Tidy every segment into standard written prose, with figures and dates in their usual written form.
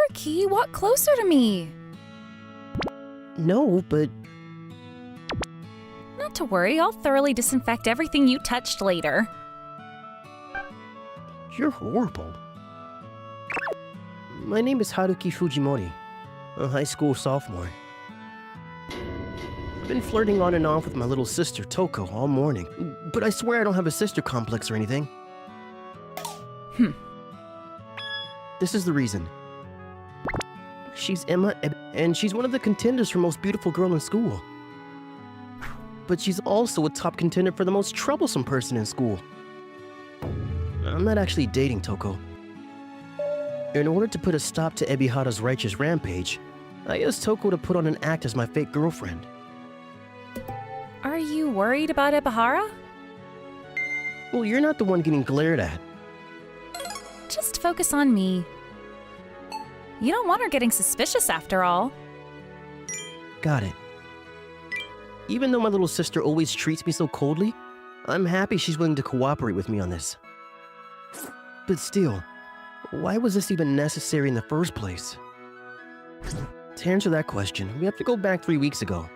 Haruki, walk closer to me. No, but Not to worry, I'll thoroughly disinfect everything you touched later. you're horrible. My name is Haruki Fujimori, a high school sophomore. I've been flirting on and off with my little sister, Toko, all morning. But I swear I don't have a sister complex or anything. This is the reason. She's Emma, and she's one of the contenders for most beautiful girl in school. But she's also a top contender for the most troublesome person in school. I'm not actually dating Toko. In order to put a stop to Ebihara's righteous rampage, I asked Toko to put on an act as my fake girlfriend. Are you worried about Ebihara? Well, you're not the one getting glared at. Just focus on me. You don't want her getting suspicious after all. Got it. Even though my little sister always treats me so coldly, I'm happy she's willing to cooperate with me on this. But still, why was this even necessary in the first place? To answer that question, we have to go back 3 weeks ago.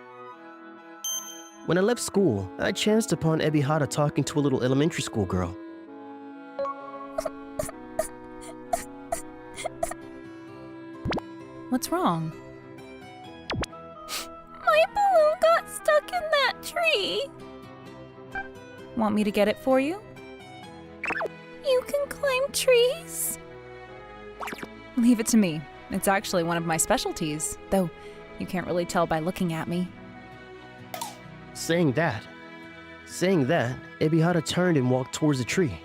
When I left school, I chanced upon Ebihara talking to a little elementary school girl. What's wrong? My balloon got stuck in that tree. Want me to get it for you? You can climb trees. Leave it to me. It's actually one of my specialties, though you can't really tell by looking at me. Saying that, Ebihara turned and walked towards the tree.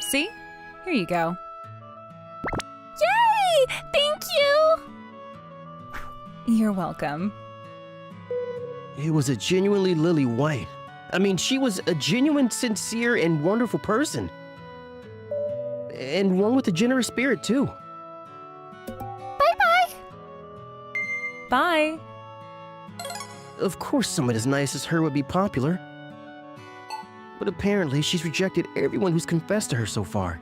See? Here you go. Yay! Thank you! You're welcome. It was a genuinely lily white. I mean, she was a genuine, sincere, and wonderful person. And one with a generous spirit, too. Bye-bye! Bye. Of course someone as nice as her would be popular. But apparently she's rejected everyone who's confessed to her so far.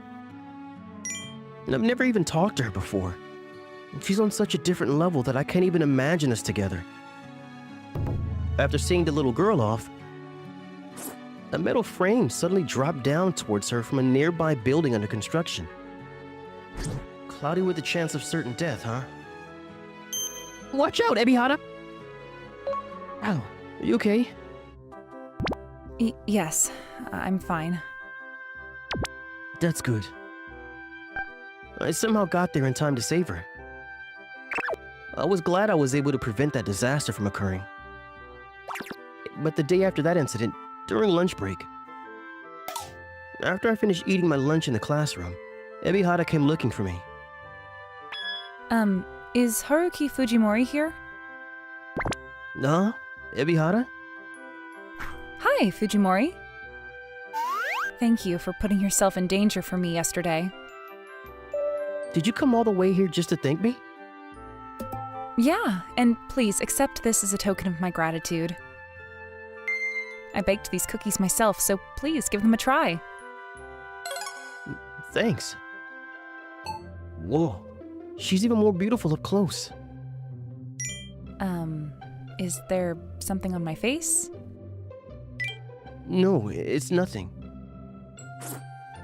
And I've never even talked to her before. She's on such a different level that I can't even imagine us together. After seeing the little girl off, a metal frame suddenly dropped down towards her from a nearby building under construction. Cloudy with the chance of certain death, huh? Watch out, Ebihara! Ow, are you okay? Yes, I'm fine. That's good. I somehow got there in time to save her. I was glad I was able to prevent that disaster from occurring. But the day after that incident, during lunch break, after I finished eating my lunch in the classroom, Ebihara came looking for me. Is Haruki Fujimori here? Nah, Ebihara? Hi, Fujimori. Thank you for putting yourself in danger for me yesterday. Did you come all the way here just to thank me? Yeah, and please accept this as a token of my gratitude. I baked these cookies myself, so please give them a try. Thanks. Whoa, she's even more beautiful up close. Is there something on my face? No, it's nothing.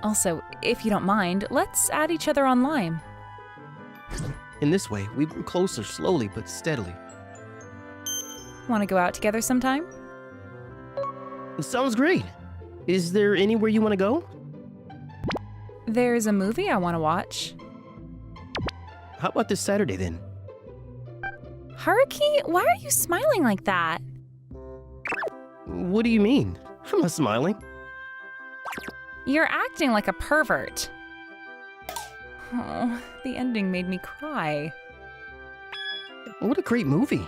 Also, if you don't mind, let's add each other on Lime. In this way, we grew closer slowly but steadily. Want to go out together sometime? Sounds great. Is there anywhere you want to go? There's a movie I want to watch. How about this Saturday then? Haruki, why are you smiling like that? What do you mean? I'm not smiling. You're acting like a pervert. Oh, the ending made me cry. What a great movie.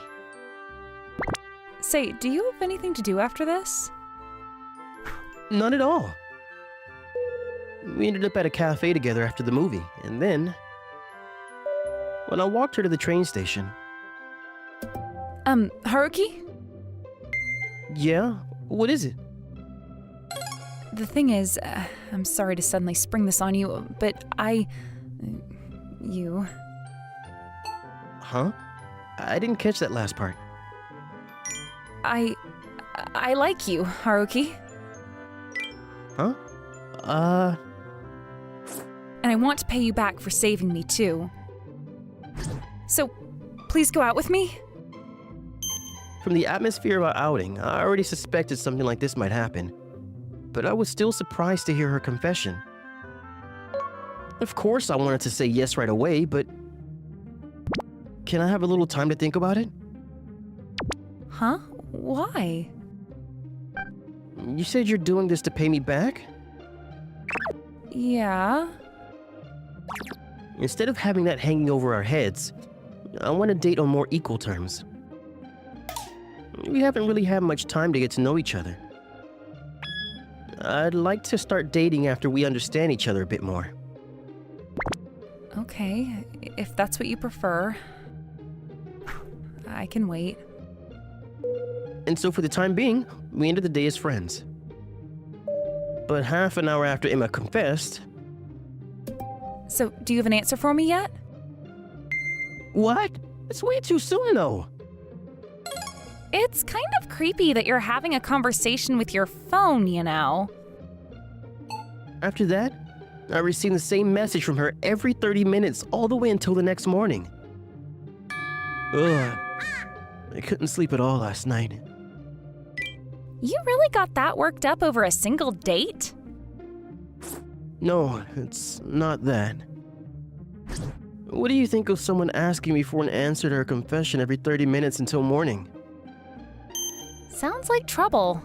Say, do you have anything to do after this? None at all. We ended up at a cafe together after the movie, and then when I walked her to the train station. Haruki? Yeah? What is it? The thing is, I'm sorry to suddenly spring this on you, but you. Huh? I didn't catch that last part. I like you, Haruki. Huh? And I want to pay you back for saving me, too. So, please go out with me? From the atmosphere of our outing, I already suspected something like this might happen. But I was still surprised to hear her confession. Of course I wanted to say yes right away, but... Can I have a little time to think about it? Huh? Why? You said you're doing this to pay me back? Yeah. Instead of having that hanging over our heads, I want to date on more equal terms. We haven't really had much time to get to know each other. I'd like to start dating after we understand each other a bit more. Okay, if that's what you prefer. I can wait. And so for the time being, we ended the day as friends. But half an hour after Emma confessed... So, do you have an answer for me yet? What? It's way too soon, though. It's kind of creepy that you're having a conversation with your phone, you know. After that, I received the same message from her every 30 minutes all the way until the next morning. Ugh. I couldn't sleep at all last night. You really got that worked up over a single date? No, it's not that. What do you think of someone asking me for an answer to her confession every 30 minutes until morning? Sounds like trouble.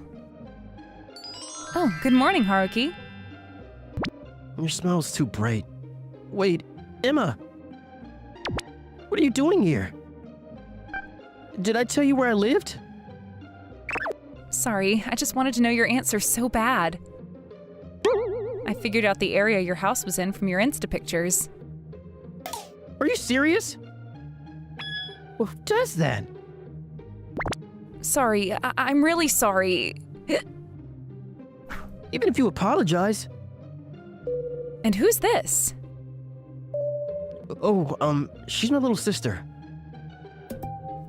Oh, good morning, Haruki. Your smile's too bright. Wait, Emma! What are you doing here? Did I tell you where I lived? Sorry, I just wanted to know your answer so bad. I figured out the area your house was in from your Insta pictures. Are you serious? Well, who does that? Sorry, I'm really sorry. Even if you apologize. And who's this? Oh, she's my little sister.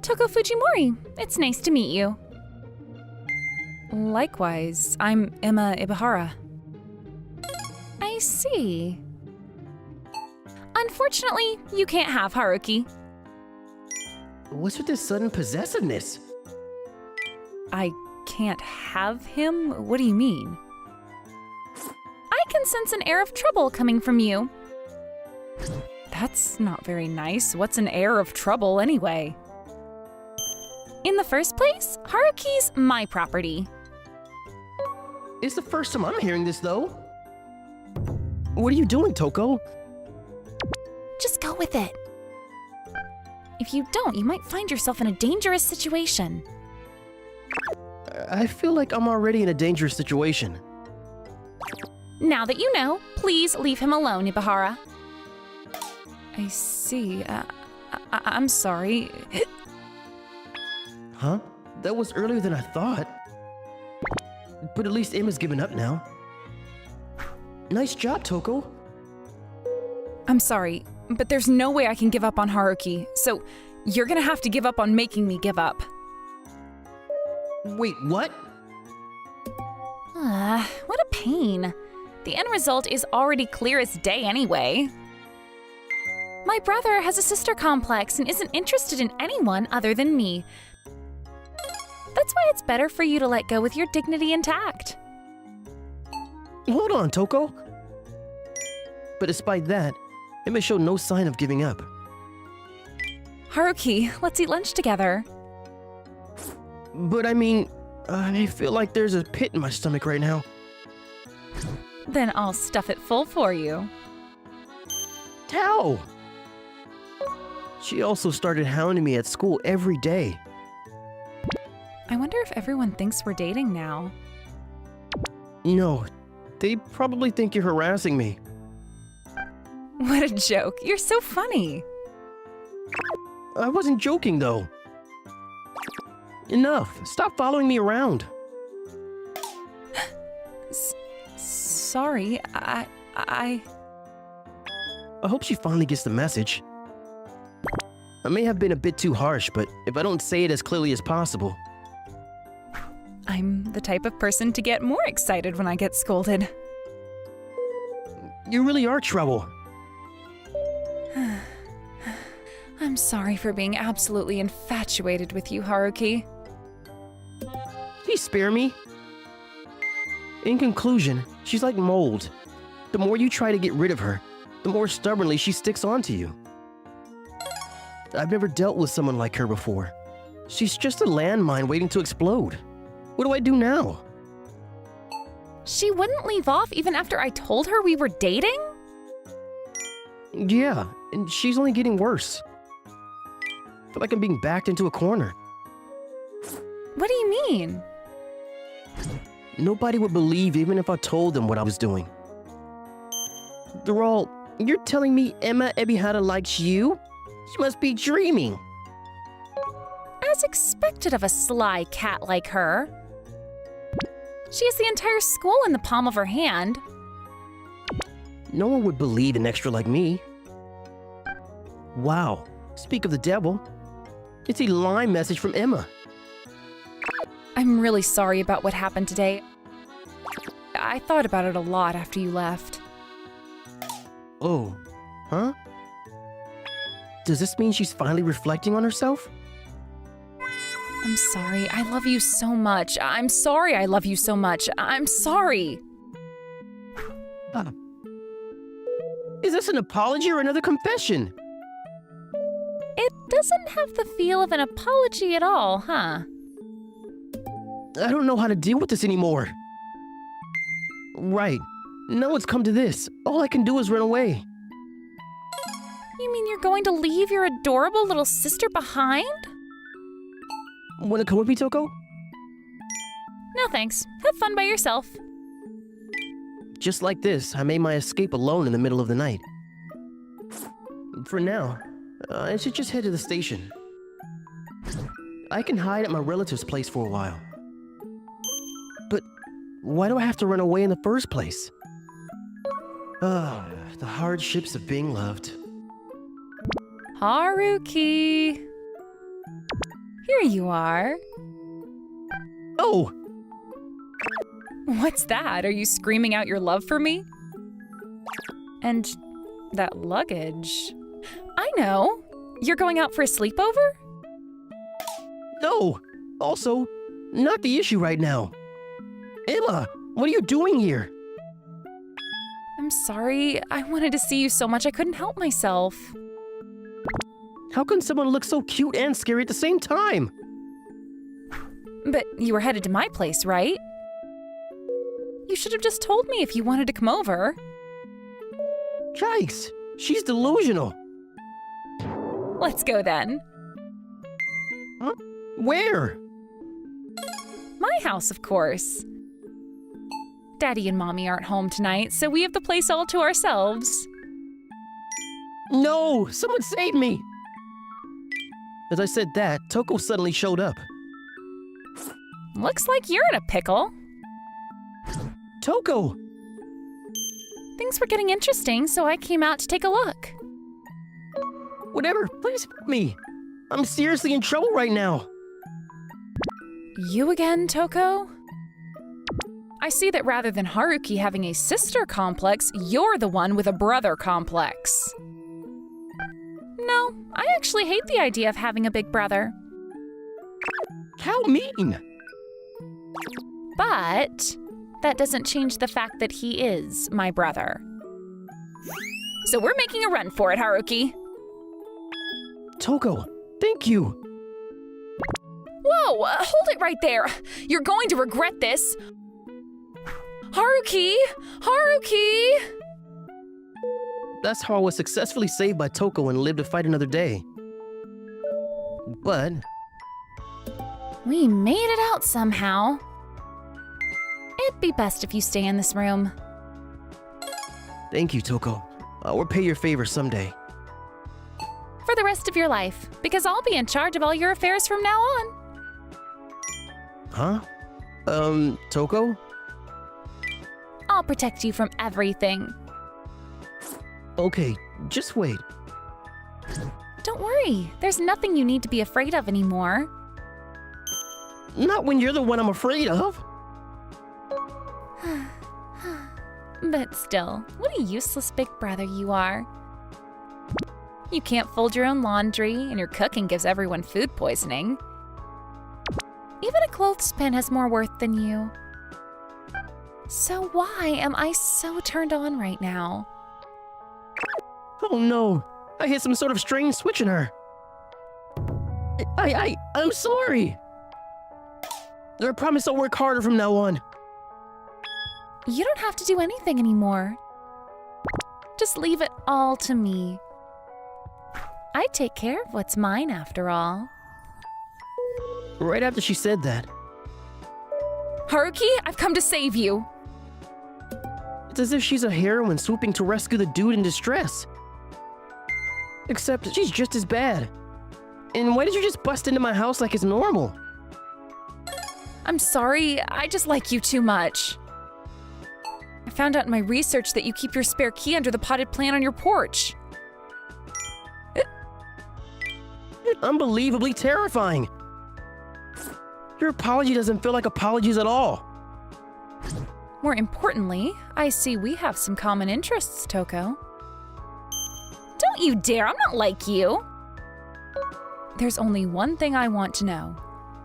Toko Fujimori. It's nice to meet you. Likewise, I'm Emma Ibahara. I see. Unfortunately, you can't have Haruki. What's with this sudden possessiveness? I can't have him? What do you mean? I can sense an air of trouble coming from you. That's not very nice. What's an air of trouble anyway? In the first place, Haruki's my property. It's the first time I'm hearing this, though. What are you doing, Toko? Just go with it. If you don't, you might find yourself in a dangerous situation. I feel like I'm already in a dangerous situation. Now that you know, please leave him alone, Ibahara. I see. I'm sorry. Huh? That was earlier than I thought. But at least Emma's given up now. Nice job, Toko. I'm sorry, but there's no way I can give up on Haruki, so you're gonna have to give up on making me give up. Wait, what? What a pain. The end result is already clear as day anyway. My brother has a sister complex and isn't interested in anyone other than me. That's why it's better for you to let go with your dignity intact. Hold on, Toko. But despite that, Emma showed no sign of giving up. Haruki, let's eat lunch together. But I mean, I feel like there's a pit in my stomach right now. Then I'll stuff it full for you. How? She also started hounding me at school every day. I wonder if everyone thinks we're dating now. No, they probably think you're harassing me. What a joke. You're so funny. I wasn't joking, though. Enough. Stop following me around. Sorry, I hope she finally gets the message. I may have been a bit too harsh, but if I don't say it as clearly as possible... I'm the type of person to get more excited when I get scolded. You really are trouble. I'm sorry for being absolutely infatuated with you, Haruki. Please spare me. In conclusion, she's like mold. The more you try to get rid of her, the more stubbornly she sticks onto you. I've never dealt with someone like her before. She's just a landmine waiting to explode. What do I do now? She wouldn't leave off even after I told her we were dating? Yeah, and she's only getting worse. I feel like I'm being backed into a corner. What do you mean? Nobody would believe even if I told them what I was doing. They're all, you're telling me Emma Ebihara likes you? She must be dreaming. As expected of a sly cat like her. She has the entire school in the palm of her hand. No one would believe an extra like me. Wow, speak of the devil. It's a line message from Emma. I'm really sorry about what happened today. I thought about it a lot after you left. Oh, huh? Does this mean she's finally reflecting on herself? I'm sorry. I love you so much. I'm sorry I love you so much. I'm sorry. Is this an apology or another confession? It doesn't have the feel of an apology at all, huh? I don't know how to deal with this anymore. Right. Now it's come to this. All I can do is run away. You mean you're going to leave your adorable little sister behind? Wanna come with me, Toko? No thanks. Have fun by yourself. Just like this, I made my escape alone in the middle of the night. For now, I should just head to the station. I can hide at my relative's place for a while. But why do I have to run away in the first place? The hardships of being loved. Haruki. Here you are. Oh! What's that? Are you screaming out your love for me? And that luggage. I know. You're going out for a sleepover? No! Also, not the issue right now. Emma, what are you doing here? I'm sorry. I wanted to see you so much I couldn't help myself. How can someone look so cute and scary at the same time? But you were headed to my place, right? You should have just told me if you wanted to come over. Yikes! She's delusional. Let's go then. Huh? Where? My house, of course. Daddy and Mommy aren't home tonight, so we have the place all to ourselves. No! Someone save me! As I said that, Toko suddenly showed up. Looks like you're in a pickle. Toko! Things were getting interesting, so I came out to take a look. Whatever, please help me. I'm seriously in trouble right now. You again, Toko? I see that rather than Haruki having a sister complex, you're the one with a brother complex. No, I actually hate the idea of having a big brother. How mean! But that doesn't change the fact that he is my brother. So we're making a run for it, Haruki. Toko, thank you. Whoa, hold it right there. You're going to regret this. Haruki! Haruki! That's how I was successfully saved by Toko and lived to fight another day. But We made it out somehow. It'd be best if you stay in this room. thank you, Toko. I'll repay your favor someday. For the rest of your life, because I'll be in charge of all your affairs from now on. Huh? Toko? I'll protect you from everything. Okay, Just wait. Don't worry, there's nothing you need to be afraid of anymore. Not when you're the one I'm afraid of. But still, what a useless big brother you are. You can't fold your own laundry, and your cooking gives everyone food poisoning. Even a clothespin has more worth than you. So why am I so turned on right now? Oh no, I hit some sort of strange switch in her. I'm sorry. I promise I'll work harder from now on. You don't have to do anything anymore. Just leave it all to me. I take care of what's mine after all. Right after she said that, Haruki, I've come to save you. it's as if she's a heroine swooping to rescue the dude in distress. Except she's just as bad. And why did you just bust into my house like it's normal? I'm sorry, I just like you too much. I found out in my research that you keep your spare key under the potted plant on your porch. Unbelievably terrifying. Your apology doesn't feel like apologies at all. More importantly, I see we have some common interests, Toko. Don't you dare, I'm not like you. There's only one thing I want to know.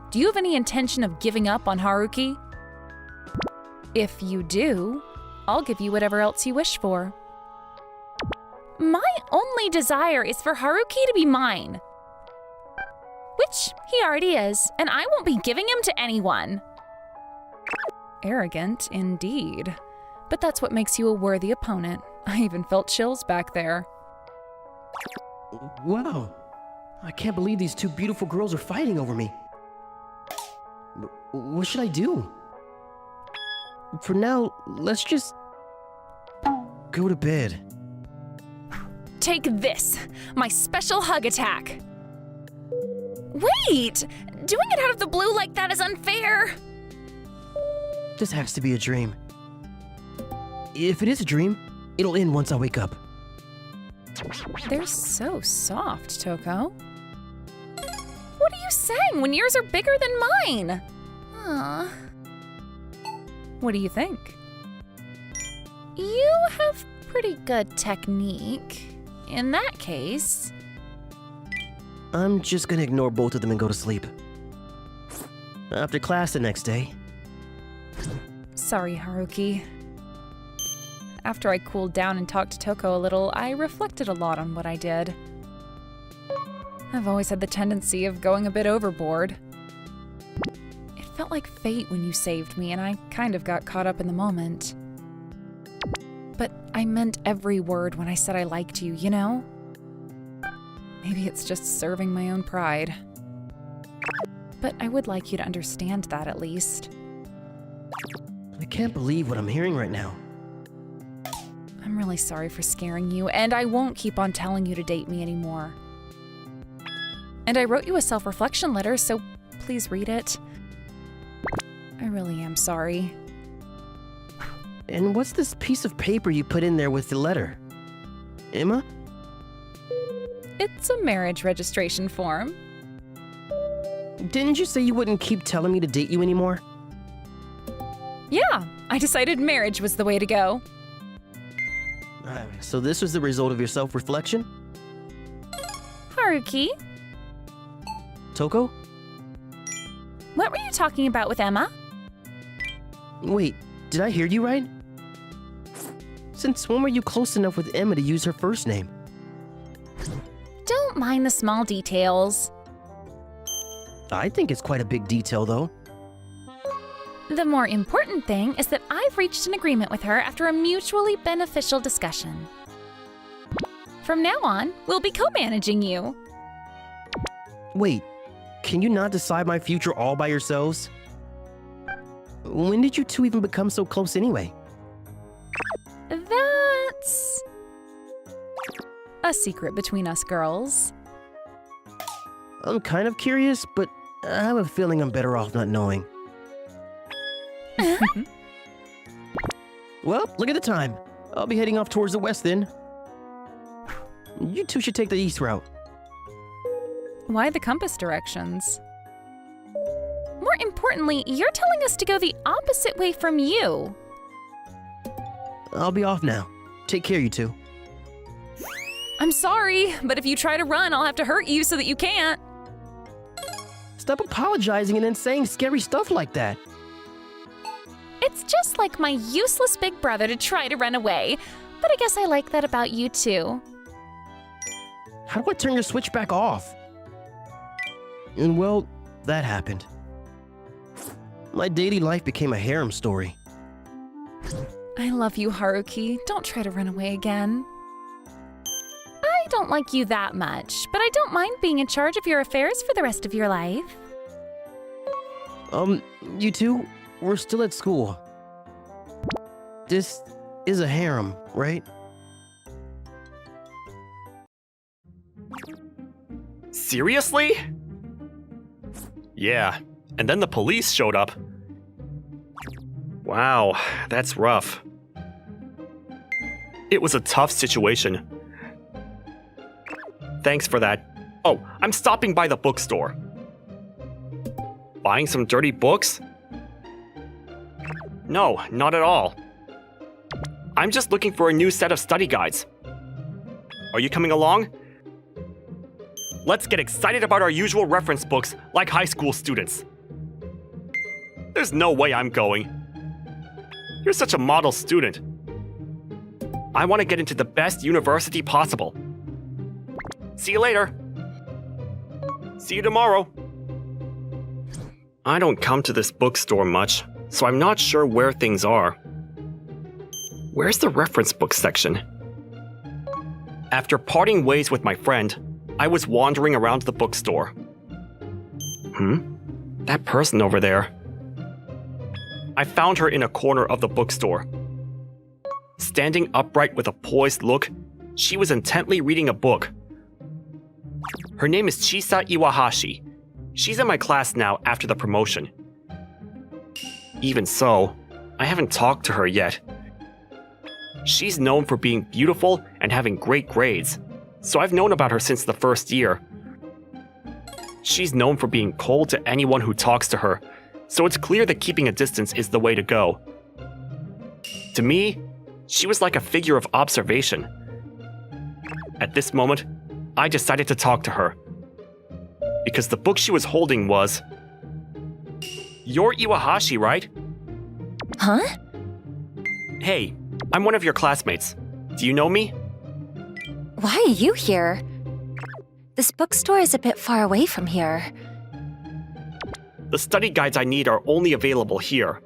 Do you have any intention of giving up on Haruki? If you do, I'll give you whatever else you wish for. My only desire is for Haruki to be mine. Which he already is, and I won't be giving him to anyone. Arrogant, indeed. But that's what makes you a worthy opponent. I even felt chills back there. Wow. I can't believe these two beautiful girls are fighting over me. What should I do? For now, let's just go to bed. Take this, my special hug attack. Wait! Doing it out of the blue like that is unfair. This has to be a dream. If it is a dream, it'll end once I wake up. They're so soft, Toko. What are you saying when yours are bigger than mine? Aw. What do you think? You have pretty good technique. In that case... I'm just gonna ignore both of them and go to sleep. After class the next day. Sorry, Haruki. After I cooled down and talked to Toko a little, I reflected a lot on what I did. I've always had the tendency of going a bit overboard. It felt like fate when you saved me, and I kind of got caught up in the moment. But I meant every word when I said I liked you, you know? Maybe it's just serving my own pride. But I would like you to understand that at least. I can't believe what I'm hearing right now. I'm really sorry for scaring you, and I won't keep on telling you to date me anymore. And I wrote you a self-reflection letter, so please read it. I really am sorry. And what's this piece of paper you put in there with the letter? Emma? It's a marriage registration form. Didn't you say you wouldn't keep telling me to date you anymore? Yeah, I decided marriage was the way to go. So this was the result of your self-reflection? Haruki, Toko? what were you talking about with Emma? Wait, did I hear you right? Since when were you close enough with Emma to use her first name? Don't mind the small details. I think it's quite a big detail, though. The more important thing is that I've reached an agreement with her after a mutually beneficial discussion. From now on, we'll be co-managing you. Wait, can you not decide my future all by yourselves? When did you two even become so close anyway? That's a secret between us girls. I'm kind of curious, but I have a feeling I'm better off not knowing. Well, look at the time. I'll be heading off towards the west then. You two should take the east route. Why the compass directions? More importantly, you're telling us to go the opposite way from you. I'll be off now. Take care, you two. I'm sorry, but if you try to run, I'll have to hurt you so that you can't. Stop apologizing and then saying scary stuff like that. It's just like my useless big brother to try to run away, but I guess I like that about you too. How do I turn your switch back off? And well, that happened. My daily life became a harem story. I love you, Haruki. Don't try to run away again. I don't like you that much, but I don't mind being in charge of your affairs for the rest of your life. You two, we're still at school. This is a harem, right? Seriously? Yeah, and then the police showed up. Wow, that's rough. It was a tough situation. Thanks for that. Oh, I'm stopping by the bookstore. Buying some dirty books? No, not at all. I'm just looking for a new set of study guides. Are you coming along? Let's get excited about our usual reference books like high school students. There's no way I'm going. You're such a model student. I want to get into the best university possible. See you later. See you tomorrow. I don't come to this bookstore much, so I'm not sure where things are. Where's the reference book section? After parting ways with my friend, I was wandering around the bookstore. That person over there. I found her in a corner of the bookstore. Standing upright with a poised look, she was intently reading a book. Her name is Chisa Iwahashi. She's in my class now after the promotion. Even so, I haven't talked to her yet. She's known for being beautiful and having great grades, so I've known about her since the first year. She's known for being cold to anyone who talks to her, so it's clear that keeping a distance is the way to go. To me, she was like a figure of observation. At this moment, I decided to talk to her. Because the book she was holding was... You're Iwahashi, right? Huh? Hey, I'm one of your classmates. Do you know me? Why are you here? This bookstore is a bit far away from here. The study guides I need are only available here.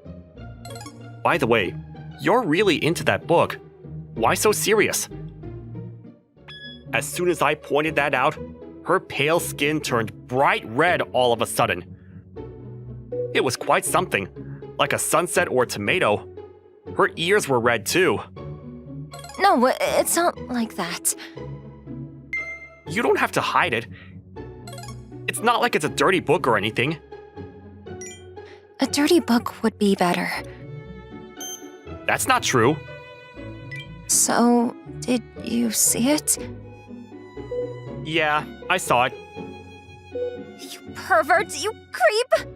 By the way, you're really into that book. Why so serious? As soon as I pointed that out, her pale skin turned bright red all of a sudden. It was quite something, like a sunset or a tomato. Her ears were red too. No, it's not like that. You don't have to hide it. It's not like it's a dirty book or anything. A dirty book would be better. That's not true. So, did you see it? Yeah, I saw it. You pervert, you creep!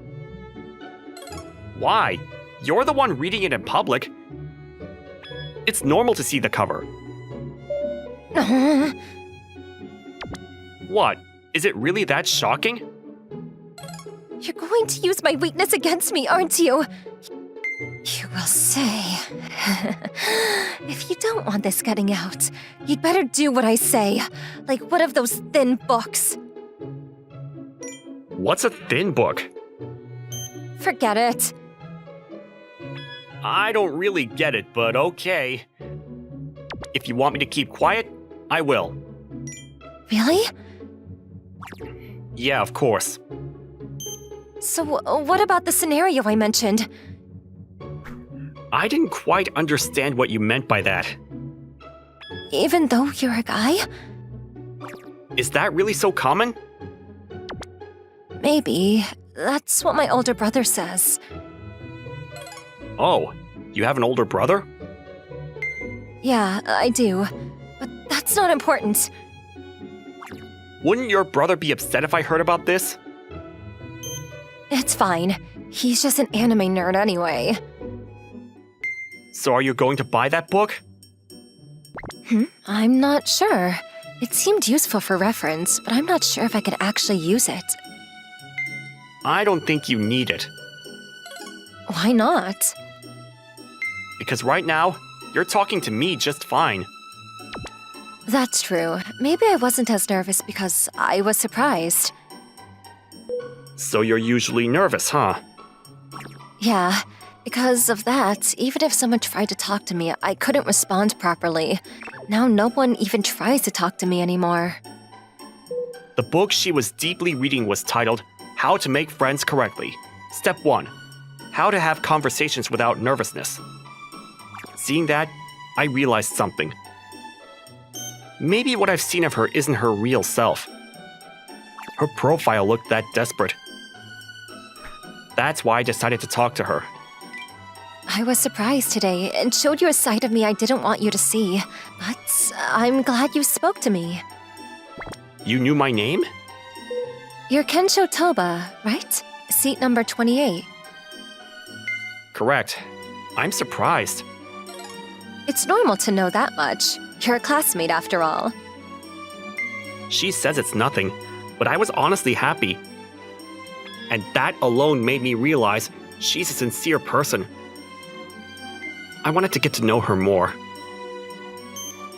Why? You're the one reading it in public. It's normal to see the cover. What? Is it really that shocking? You're going to use my weakness against me, aren't you? You will say. If you don't want this getting out, you'd better do what I say. Like one of those thin books. What's a thin book? Forget it. I don't really get it, but okay. If you want me to keep quiet, I will. Really? Yeah, of course. So, what about the scenario I mentioned? I didn't quite understand what you meant by that. Even though you're a guy? Is that really so common? Maybe. That's what my older brother says. Oh, you have an older brother? Yeah, I do. But that's not important. Wouldn't your brother be upset if I heard about this? It's fine. He's just an anime nerd anyway. So are you going to buy that book? I'm not sure. It seemed useful for reference, but I'm not sure if I could actually use it. I don't think you need it. Why not? Because right now, you're talking to me just fine. That's true. Maybe I wasn't as nervous because I was surprised. So you're usually nervous, huh? Yeah, because of that, even if someone tried to talk to me, I couldn't respond properly. Now no one even tries to talk to me anymore. The book she was deeply reading was titled How to Make Friends Correctly. Step 1. How to have conversations without nervousness. Seeing that, I realized something. Maybe what I've seen of her isn't her real self. Her profile looked that desperate. That's why I decided to talk to her. I was surprised today and showed you a side of me I didn't want you to see, but I'm glad you spoke to me. You knew my name? You're Kensho Toba, right? Seat number 28. Correct. I'm surprised. It's normal to know that much. You're a classmate after all. She says it's nothing, but I was honestly happy. And that alone made me realize she's a sincere person. I wanted to get to know her more.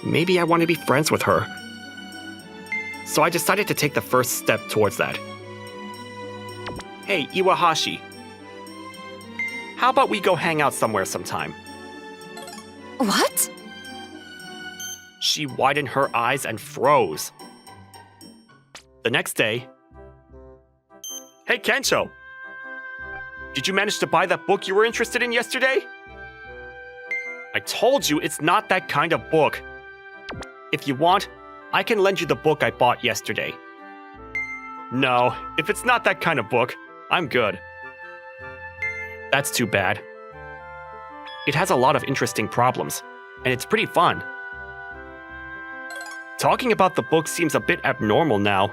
Maybe I want to be friends with her. So I decided to take the first step towards that. Hey, Iwahashi. How about we go hang out somewhere sometime? What? She widened her eyes and froze. The next day... Hey, Kensho! Did you manage to buy that book you were interested in yesterday? I told you it's not that kind of book. If you want, I can lend you the book I bought yesterday. No, if it's not that kind of book, I'm good. That's too bad. It has a lot of interesting problems, and it's pretty fun. Talking about the book seems a bit abnormal now.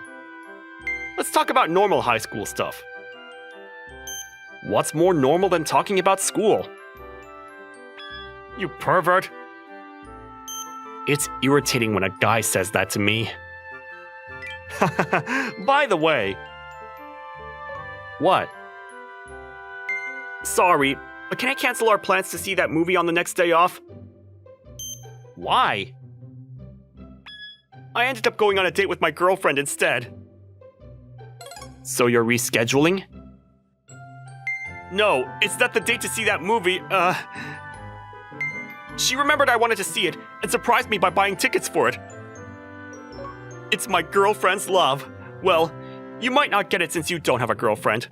Let's talk about normal high school stuff. What's more normal than talking about school? You pervert. It's irritating when a guy says that to me. By the way... What? Sorry, but can I cancel our plans to see that movie on the next day off? Why? I ended up going on a date with my girlfriend instead. So you're rescheduling? No, it's that the date to see that movie, She remembered I wanted to see it and surprised me by buying tickets for it. It's my girlfriend's love. Well, you might not get it since you don't have a girlfriend.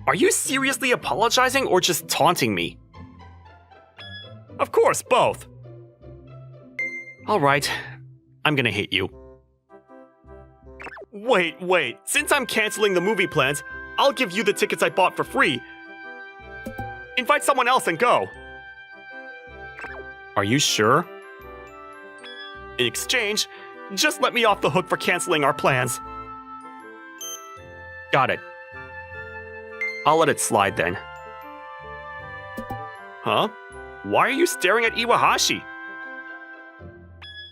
Are you seriously apologizing or just taunting me? Of course, both. Alright, I'm gonna hit you. Wait, since I'm canceling the movie plans, I'll give you the tickets I bought for free. Invite someone else and go. Are you sure? In exchange, just let me off the hook for canceling our plans. Got it. I'll let it slide then. Huh? Why are you staring at Iwahashi?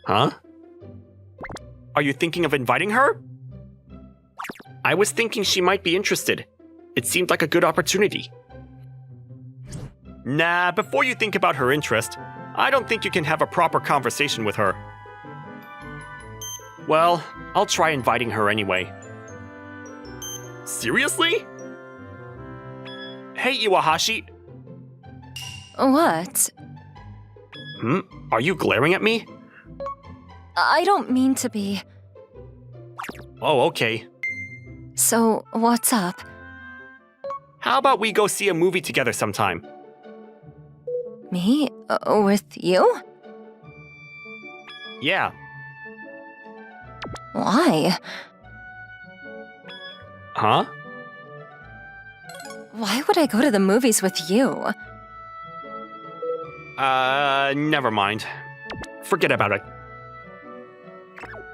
Huh? Are you thinking of inviting her? I was thinking she might be interested. It seemed like a good opportunity. Nah, before you think about her interest, I don't think you can have a proper conversation with her. Well, I'll try inviting her anyway. Seriously? Hey, Iwahashi. What? Are you glaring at me? I don't mean to be. Oh, okay. So, what's up? How about we go see a movie together sometime? Me? With you? Yeah. Why? Huh? Why would I go to the movies with you? Never mind. Forget about it.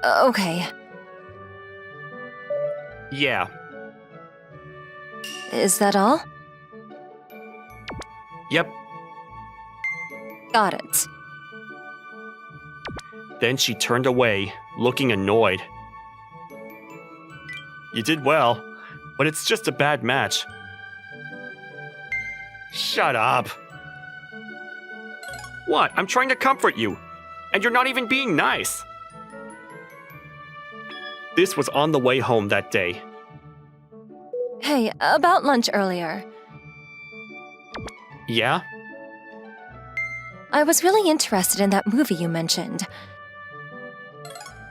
Okay. Yeah. Is that all? Yep. Got it. Then she turned away, looking annoyed. You did well, but it's just a bad match. Shut up. What? I'm trying to comfort you, and you're not even being nice. This was on the way home that day. Hey, about lunch earlier. Yeah? I was really interested in that movie you mentioned.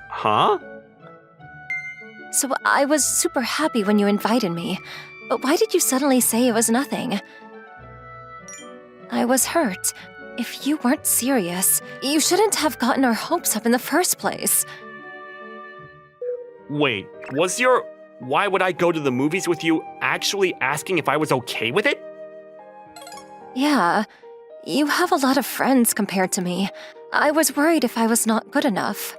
Huh? So I was super happy when you invited me. But why did you suddenly say it was nothing? I was hurt. If you weren't serious, you shouldn't have gotten our hopes up in the first place. Wait, was your "why would I go to the movies with you" actually asking if I was okay with it? Yeah, you have a lot of friends compared to me. I was worried if I was not good enough.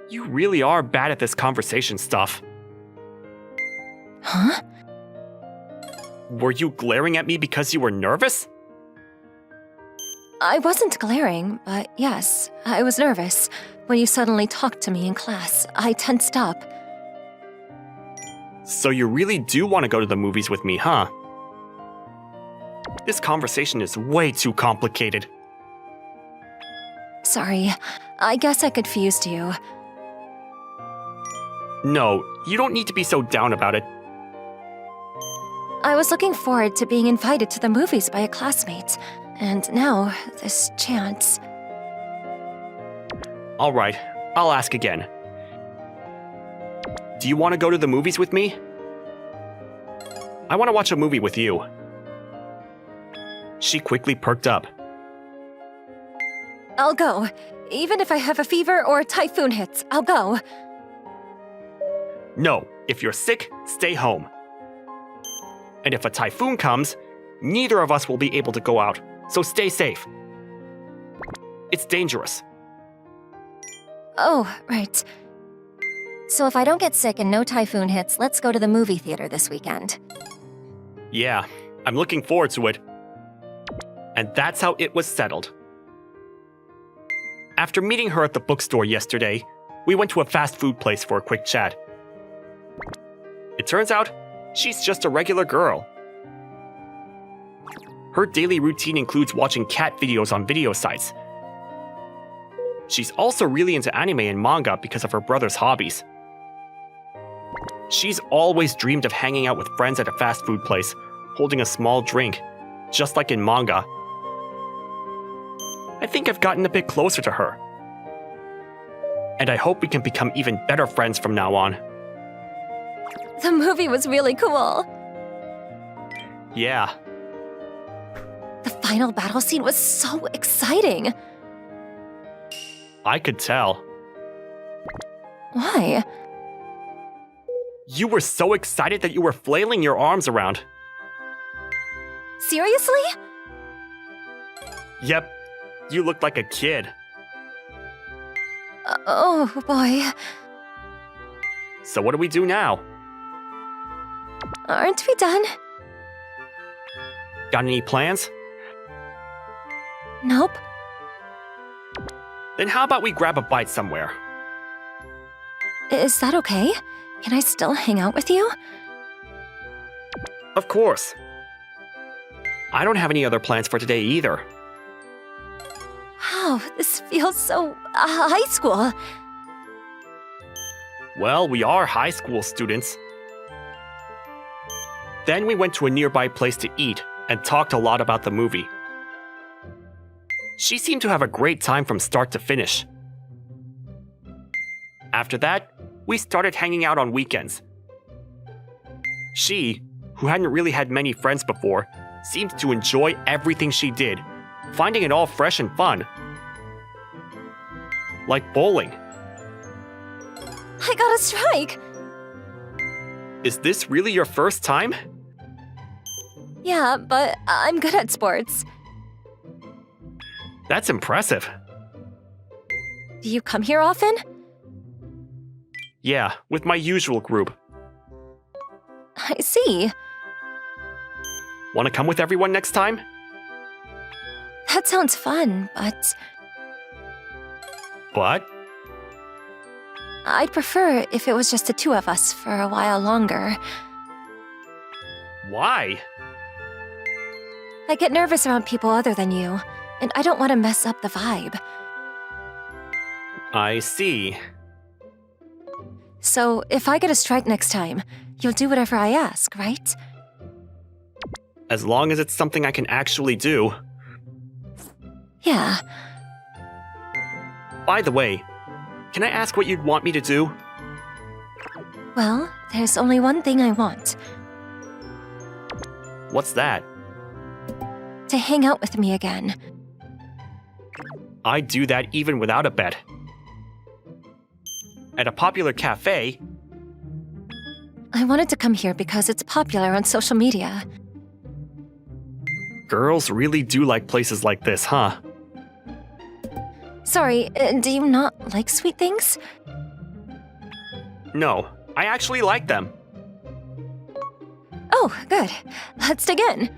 You really are bad at this conversation stuff. Huh? Were you glaring at me because you were nervous? I wasn't glaring, but yes, I was nervous. When you suddenly talked to me in class, I tensed up. So you really do want to go to the movies with me, huh? This conversation is way too complicated. Sorry, I guess I confused you. No, you don't need to be so down about it. I was looking forward to being invited to the movies by a classmate, and now this chance. Alright, I'll ask again. Do you want to go to the movies with me? I want to watch a movie with you. She quickly perked up. I'll go. Even if I have a fever or a typhoon hits, I'll go. No, if you're sick, stay home. And if a typhoon comes, neither of us will be able to go out, so stay safe. It's dangerous. Oh, right. So if I don't get sick and no typhoon hits, let's go to the movie theater this weekend. Yeah, I'm looking forward to it. And that's how it was settled. After meeting her at the bookstore yesterday, we went to a fast food place for a quick chat. It turns out, she's just a regular girl. Her daily routine includes watching cat videos on video sites. She's also really into anime and manga because of her brother's hobbies. She's always dreamed of hanging out with friends at a fast food place, holding a small drink, just like in manga. I think I've gotten a bit closer to her. And I hope we can become even better friends from now on. The movie was really cool. Yeah. The final battle scene was so exciting. I could tell. Why? You were so excited that you were flailing your arms around. Seriously? Yep, you looked like a kid. Oh, boy. So what do we do now? Aren't we done? Got any plans? Nope. Then how about we grab a bite somewhere? Is that okay? Can I still hang out with you? Of course. I don't have any other plans for today either. Wow, this feels so high school. Well, we are high school students. Then we went to a nearby place to eat and talked a lot about the movie. She seemed to have a great time from start to finish. After that, we started hanging out on weekends. She, who hadn't really had many friends before, seemed to enjoy everything she did, finding it all fresh and fun. Like bowling. I got a strike. Is this really your first time? Yeah, but I'm good at sports. That's impressive. Do you come here often? Yeah, with my usual group. I see. Want to come with everyone next time? That sounds fun, but But I'd prefer if it was just the two of us for a while longer. why? I get nervous around people other than you, and I don't want to mess up the vibe. I see. So, if I get a strike next time, you'll do whatever I ask, right? As long as it's something I can actually do. Yeah. By the way, can I ask what you'd want me to do? Well, there's only one thing I want. What's that? To hang out with me again. I'd do that even without a bet. At a popular cafe, I wanted to come here because it's popular on social media. girls really do like places like this, huh? Sorry, do you not like sweet things? No, I actually like them. Oh, good. Let's dig in.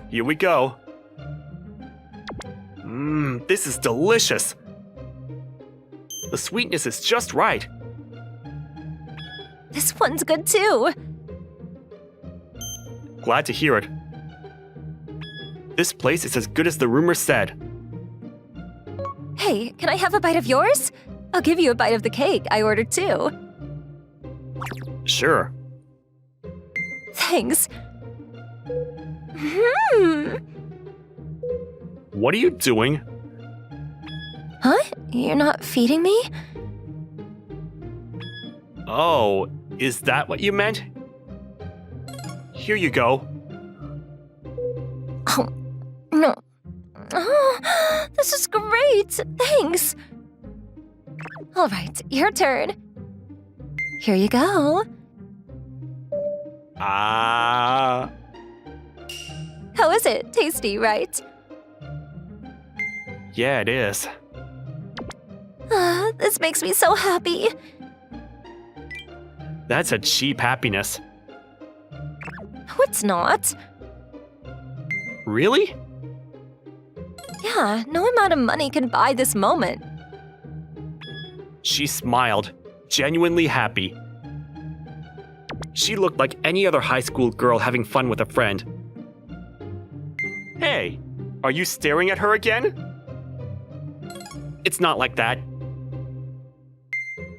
Here we go. This is delicious. The sweetness is just right. This one's good too. Glad to hear it. This place is as good as the rumor said. Hey, can I have a bite of yours? I'll give you a bite of the cake I ordered too. Sure. Thanks. What are you doing? Huh? You're not feeding me? Oh, is that what you meant? Here you go. Oh, no. Oh, this is great. Thanks. All right, your turn. Here you go. Ah. How is it? Tasty, right? Yeah, it is. This makes me so happy. That's a cheap happiness. No, it's not. Really? Yeah, no amount of money can buy this moment. She smiled, genuinely happy. She looked like any other high school girl having fun with a friend. Hey, are you staring at her again? It's not like that.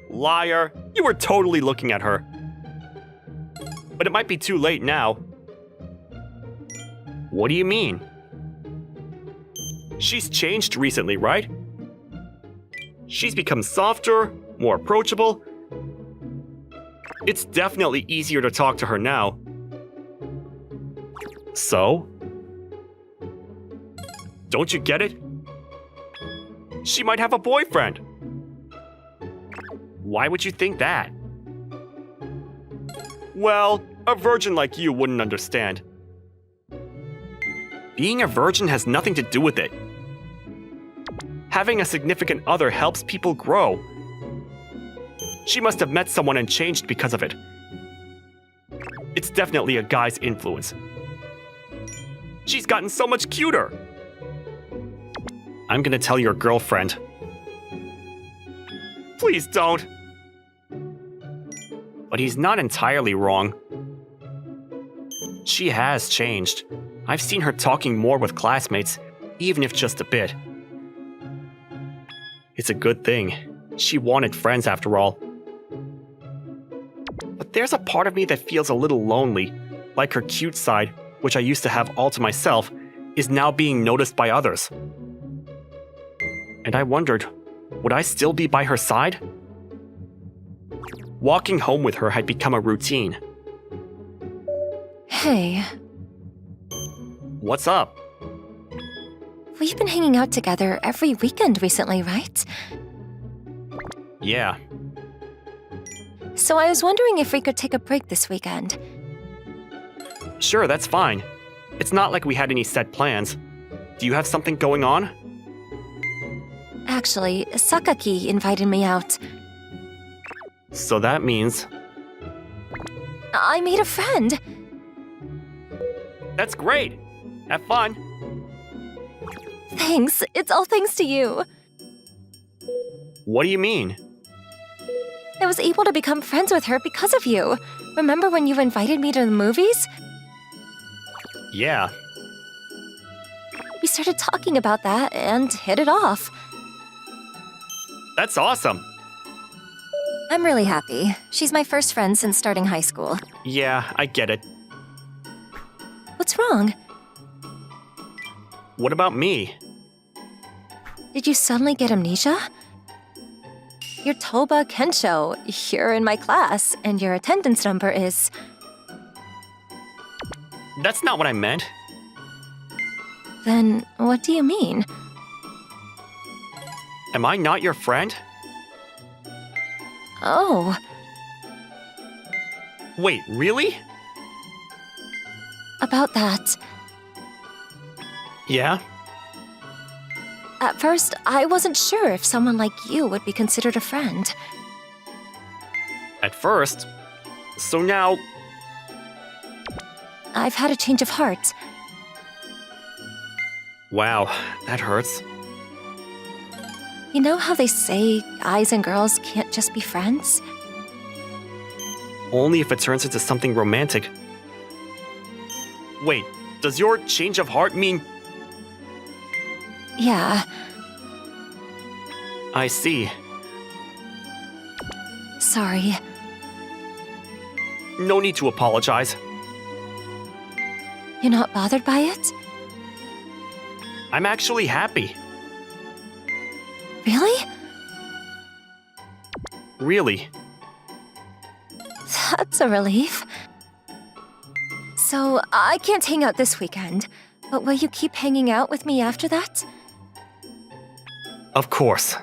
Liar, you were totally looking at her. But it might be too late now. What do you mean? She's changed recently, right? She's become softer, more approachable. It's definitely easier to talk to her now. So? Don't you get it? She might have a boyfriend. Why would you think that? Well, a virgin like you wouldn't understand. Being a virgin has nothing to do with it. Having a significant other helps people grow. She must have met someone and changed because of it. It's definitely a guy's influence. She's gotten so much cuter. I'm gonna tell your girlfriend. Please don't. But he's not entirely wrong. She has changed. I've seen her talking more with classmates, even if just a bit. It's a good thing. She wanted friends after all. But there's a part of me that feels a little lonely, like her cute side, which I used to have all to myself, is now being noticed by others. And I wondered, would I still be by her side? Walking home with her had become a routine. Hey, What's up? we've been hanging out together every weekend recently, right? Yeah, So I was wondering if we could take a break this weekend. sure, that's fine. It's not like we had any set plans. Do you have something going on? Actually, Sakaki invited me out. So that means... I made a friend. That's great! Have fun! Thanks. It's all thanks to you. What do you mean? I was able to become friends with her because of you. Remember when you invited me to the movies? Yeah. We started talking about that and hit it off. That's awesome! I'm really happy. She's my first friend since starting high school. Yeah, I get it. What's wrong? What about me? Did you suddenly get amnesia? You're Toba Kensho. You're in my class, and your attendance number is... That's not what I meant. Then what do you mean? Am I not your friend? Oh, Wait, really? about that. Yeah? At first, I wasn't sure if someone like you would be considered a friend. At first. So now... I've had a change of heart. Wow, that hurts. You know how they say guys and girls can't just be friends? Only if it turns into something romantic. Wait, does your change of heart mean... Yeah, I see. sorry. No need to apologize. You're not bothered by it? I'm actually happy. Really? Really. That's a relief. So, I can't hang out this weekend, but will you keep hanging out with me after that? Of course.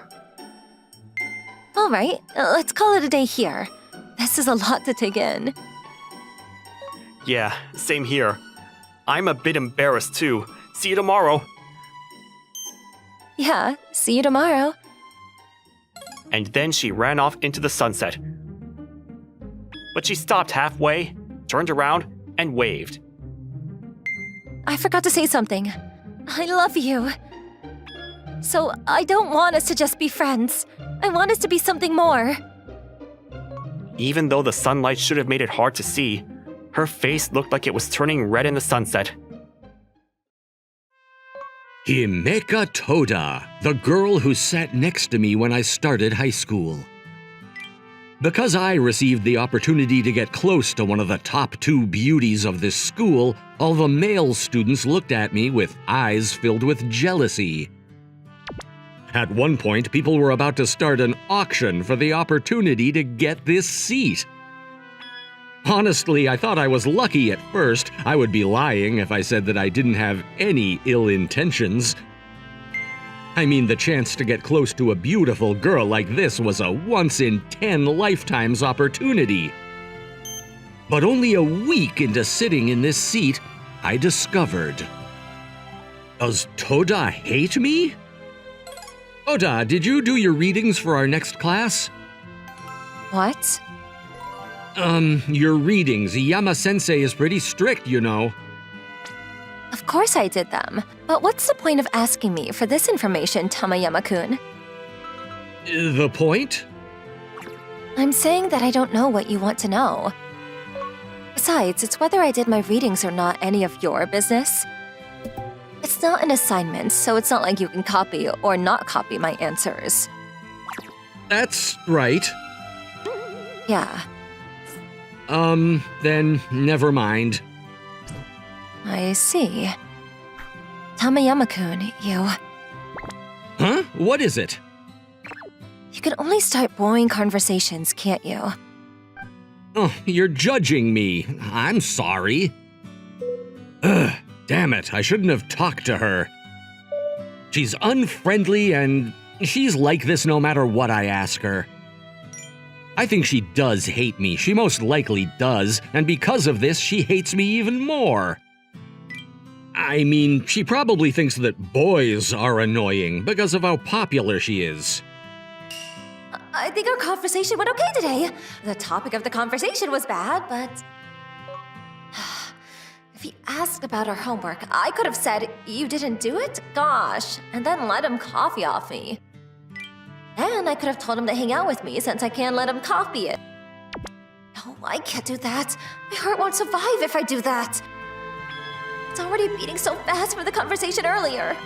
All right, let's call it a day here. This is a lot to take in. Yeah, same here. I'm a bit embarrassed too. See you tomorrow. Yeah, see you tomorrow. And then she ran off into the sunset. But she stopped halfway, turned around, and waved. I forgot to say something. I love you. So, I don't want us to just be friends. I want us to be something more. Even though the sunlight should have made it hard to see, her face looked like it was turning red in the sunset. Himeka Toda, the girl who sat next to me when I started high school. Because I received the opportunity to get close to one of the top 2 beauties of this school, all the male students looked at me with eyes filled with jealousy. At one point, people were about to start an auction for the opportunity to get this seat. Honestly, I thought I was lucky at first. I would be lying if I said that I didn't have any ill intentions. I mean, the chance to get close to a beautiful girl like this was a once-in-10 lifetimes opportunity. But only a week into sitting in this seat, I discovered. Does Toda hate me? Toda, did you do your readings for our next class? What? Your readings. Iyama-sensei is pretty strict, you know. Of course I did them. But what's the point of asking me for this information, Tamayama-kun? The point? I'm saying that I don't know what you want to know. Besides, it's whether I did my readings or not any of your business. It's not an assignment, so it's not like you can copy or not copy my answers. That's right. Yeah, Then never mind. I see. Tamayama-kun, you Huh? What is it? can only start boring conversations, can't you? Oh, you're judging me. I'm sorry. Ugh, damn it, I shouldn't have talked to her. She's unfriendly and she's like this no matter what I ask her. I think she does hate me. She most likely does, and because of this, she hates me even more. I mean, she probably thinks that boys are annoying because of how popular she is. I think our conversation went okay today. The topic of the conversation was bad, but... If he asked about her homework, I could have said, "You didn't do it? Gosh," and then let him copy off me. And I could have told him to hang out with me since I can't let him copy it. No, I can't do that. My heart won't survive if I do that. It's already beating so fast from the conversation earlier.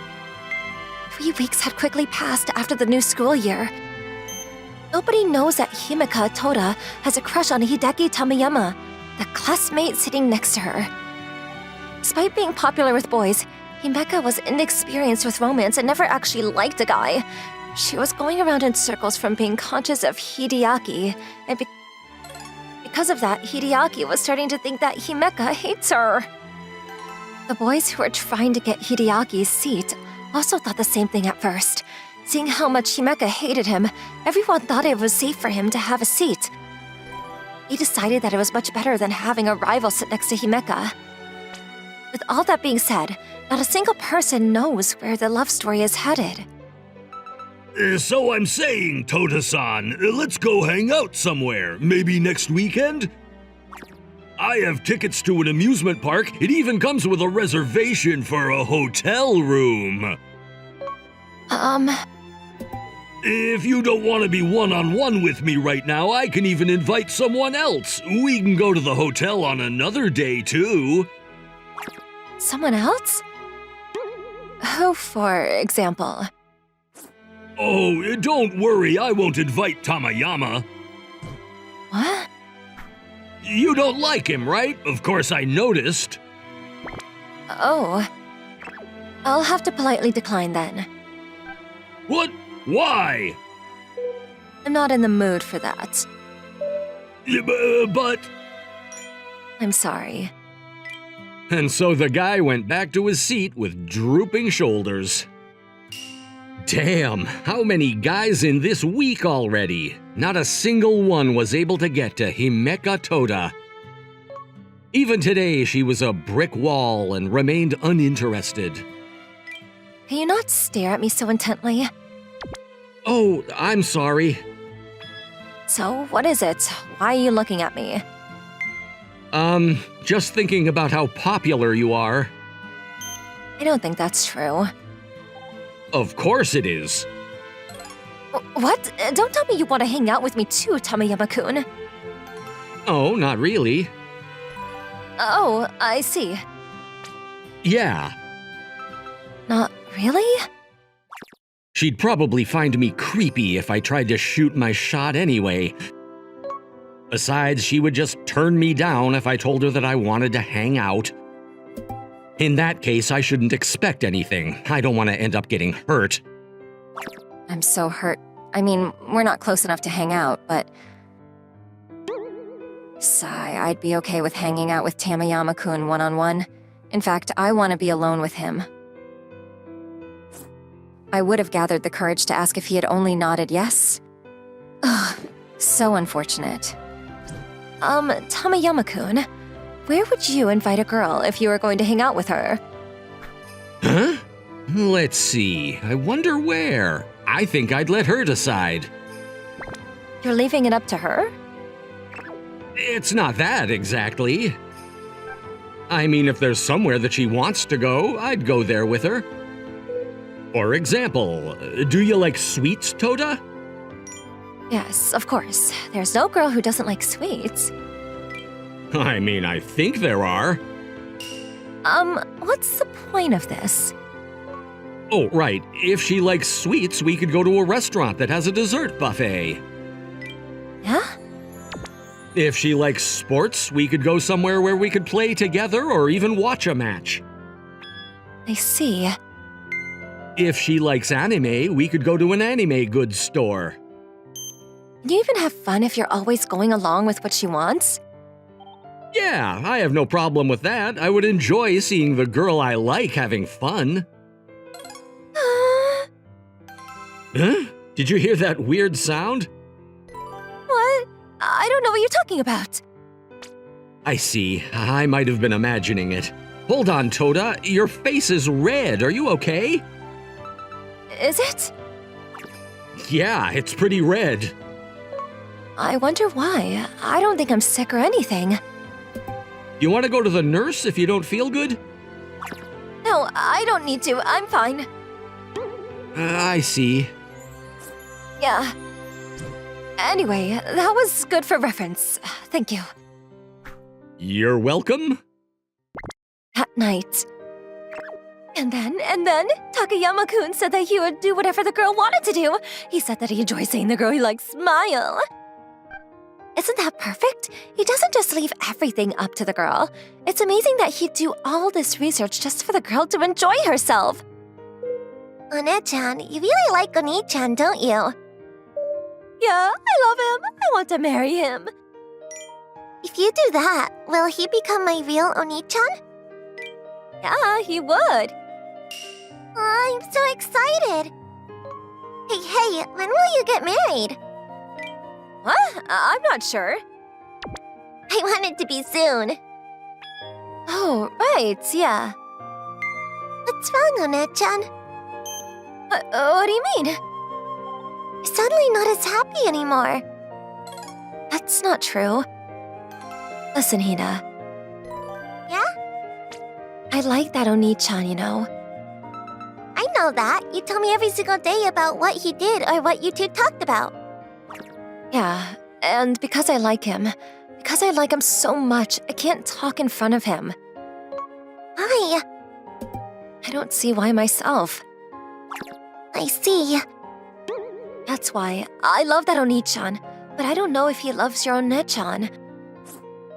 3 weeks had quickly passed after the new school year. Nobody knows that Himeka Toda has a crush on Hideki Tamayama, the classmate sitting next to her. Despite being popular with boys, Himeka was inexperienced with romance and never actually liked a guy. She was going around in circles from being conscious of Hideaki, and because of that, Hideaki was starting to think that Himeka hates her. The boys who were trying to get Hideaki's seat also thought the same thing at first. Seeing how much Himeka hated him, everyone thought it was safe for him to have a seat. He decided that it was much better than having a rival sit next to Himeka. With all that being said, not a single person knows where the love story is headed. So I'm saying, Toda-san, let's go hang out somewhere, maybe next weekend? I have tickets to an amusement park. It even comes with a reservation for a hotel room. If you don't want to be one-on-one with me right now, I can even invite someone else. We can go to the hotel on another day, too. Someone else? Who, for example? Oh, don't worry, I won't invite Tamayama. What? You don't like him, right? Of course I noticed. Oh. I'll have to politely decline then. What? Why? I'm not in the mood for that. But... I'm sorry. And so the guy went back to his seat with drooping shoulders. Damn, how many guys in this week already? Not a single one was able to get to Himeka Toda. Even today, she was a brick wall and remained uninterested. Can you not stare at me so intently? Oh, I'm sorry. So, what is it? Why are you looking at me? Just thinking about how popular you are. I don't think that's true. Of course it is. What? Don't tell me you want to hang out with me too, Tamayama-kun. Oh, not really. Oh, I see. Yeah. Not really? She'd probably find me creepy if I tried to shoot my shot anyway. Besides, she would just turn me down if I told her that I wanted to hang out. In that case, I shouldn't expect anything. I don't want to end up getting hurt. I'm so hurt. I mean, we're not close enough to hang out, but... Sigh, I'd be okay with hanging out with Tamayama-kun one-on-one. In fact, I want to be alone with him. I would have gathered the courage to ask if he had only nodded yes. Ugh, so unfortunate. Tamayama-kun, where would you invite a girl if you were going to hang out with her? Huh? Let's see. I wonder where. I think I'd let her decide. You're leaving it up to her? It's not that, exactly. I mean, if there's somewhere that she wants to go, I'd go there with her. For example, do you like sweets, Toda? Yes, of course. There's no girl who doesn't like sweets. I mean, I think there are. What's the point of this? Oh, right. If she likes sweets, we could go to a restaurant that has a dessert buffet. Yeah? If she likes sports, we could go somewhere where we could play together or even watch a match. I see. If she likes anime, we could go to an anime goods store. Can you even have fun if you're always going along with what she wants? Yeah, I have no problem with that. I would enjoy seeing the girl I like having fun. Huh? Did you hear that weird sound? What? I don't know what you're talking about. I see. I might have been imagining it. Hold on, Toda. Your face is red. Are you okay? Is it? Yeah, it's pretty red. I wonder why. I don't think I'm sick or anything. You want to go to the nurse if you don't feel good? No, I don't need to. I'm fine. I see. Yeah. Anyway, that was good for reference. Thank you. You're welcome. That night. And then, Takayama-kun said that he would do whatever the girl wanted to do. He said that he enjoys seeing the girl he likes smile. Isn't that perfect? He doesn't just leave everything up to the girl. It's amazing that he'd do all this research just for the girl to enjoy herself. One-chan, you really like Oni-chan, don't you? Yeah, I love him. I want to marry him. If you do that, will he become my real Oni-chan? Yeah, he would. I'm so excited. Hey, when will you get married? What? I'm not sure. I want it to be soon. Oh, right, yeah. What's wrong, One-chan? What do you mean? You're suddenly not as happy anymore. That's not true. Listen, Hina. Yeah? I like that Oni-chan, you know. I know that. You tell me every single day about what he did or what you two talked about. Yeah, and because I like him so much, I can't talk in front of him. Why? I don't see why myself. I see. That's why I love that Oni-chan, but I don't know if he loves your One-chan.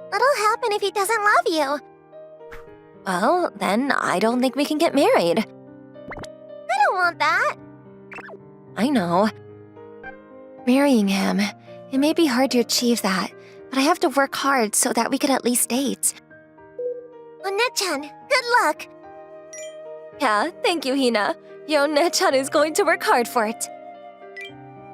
What'll happen if he doesn't love you? Well, then I don't think we can get married. I don't want that. I know. Marrying him, it may be hard to achieve that, but I have to work hard so that we could at least date. One-chan, good luck. Yeah, thank you, Hina. Your One-chan is going to work hard for it.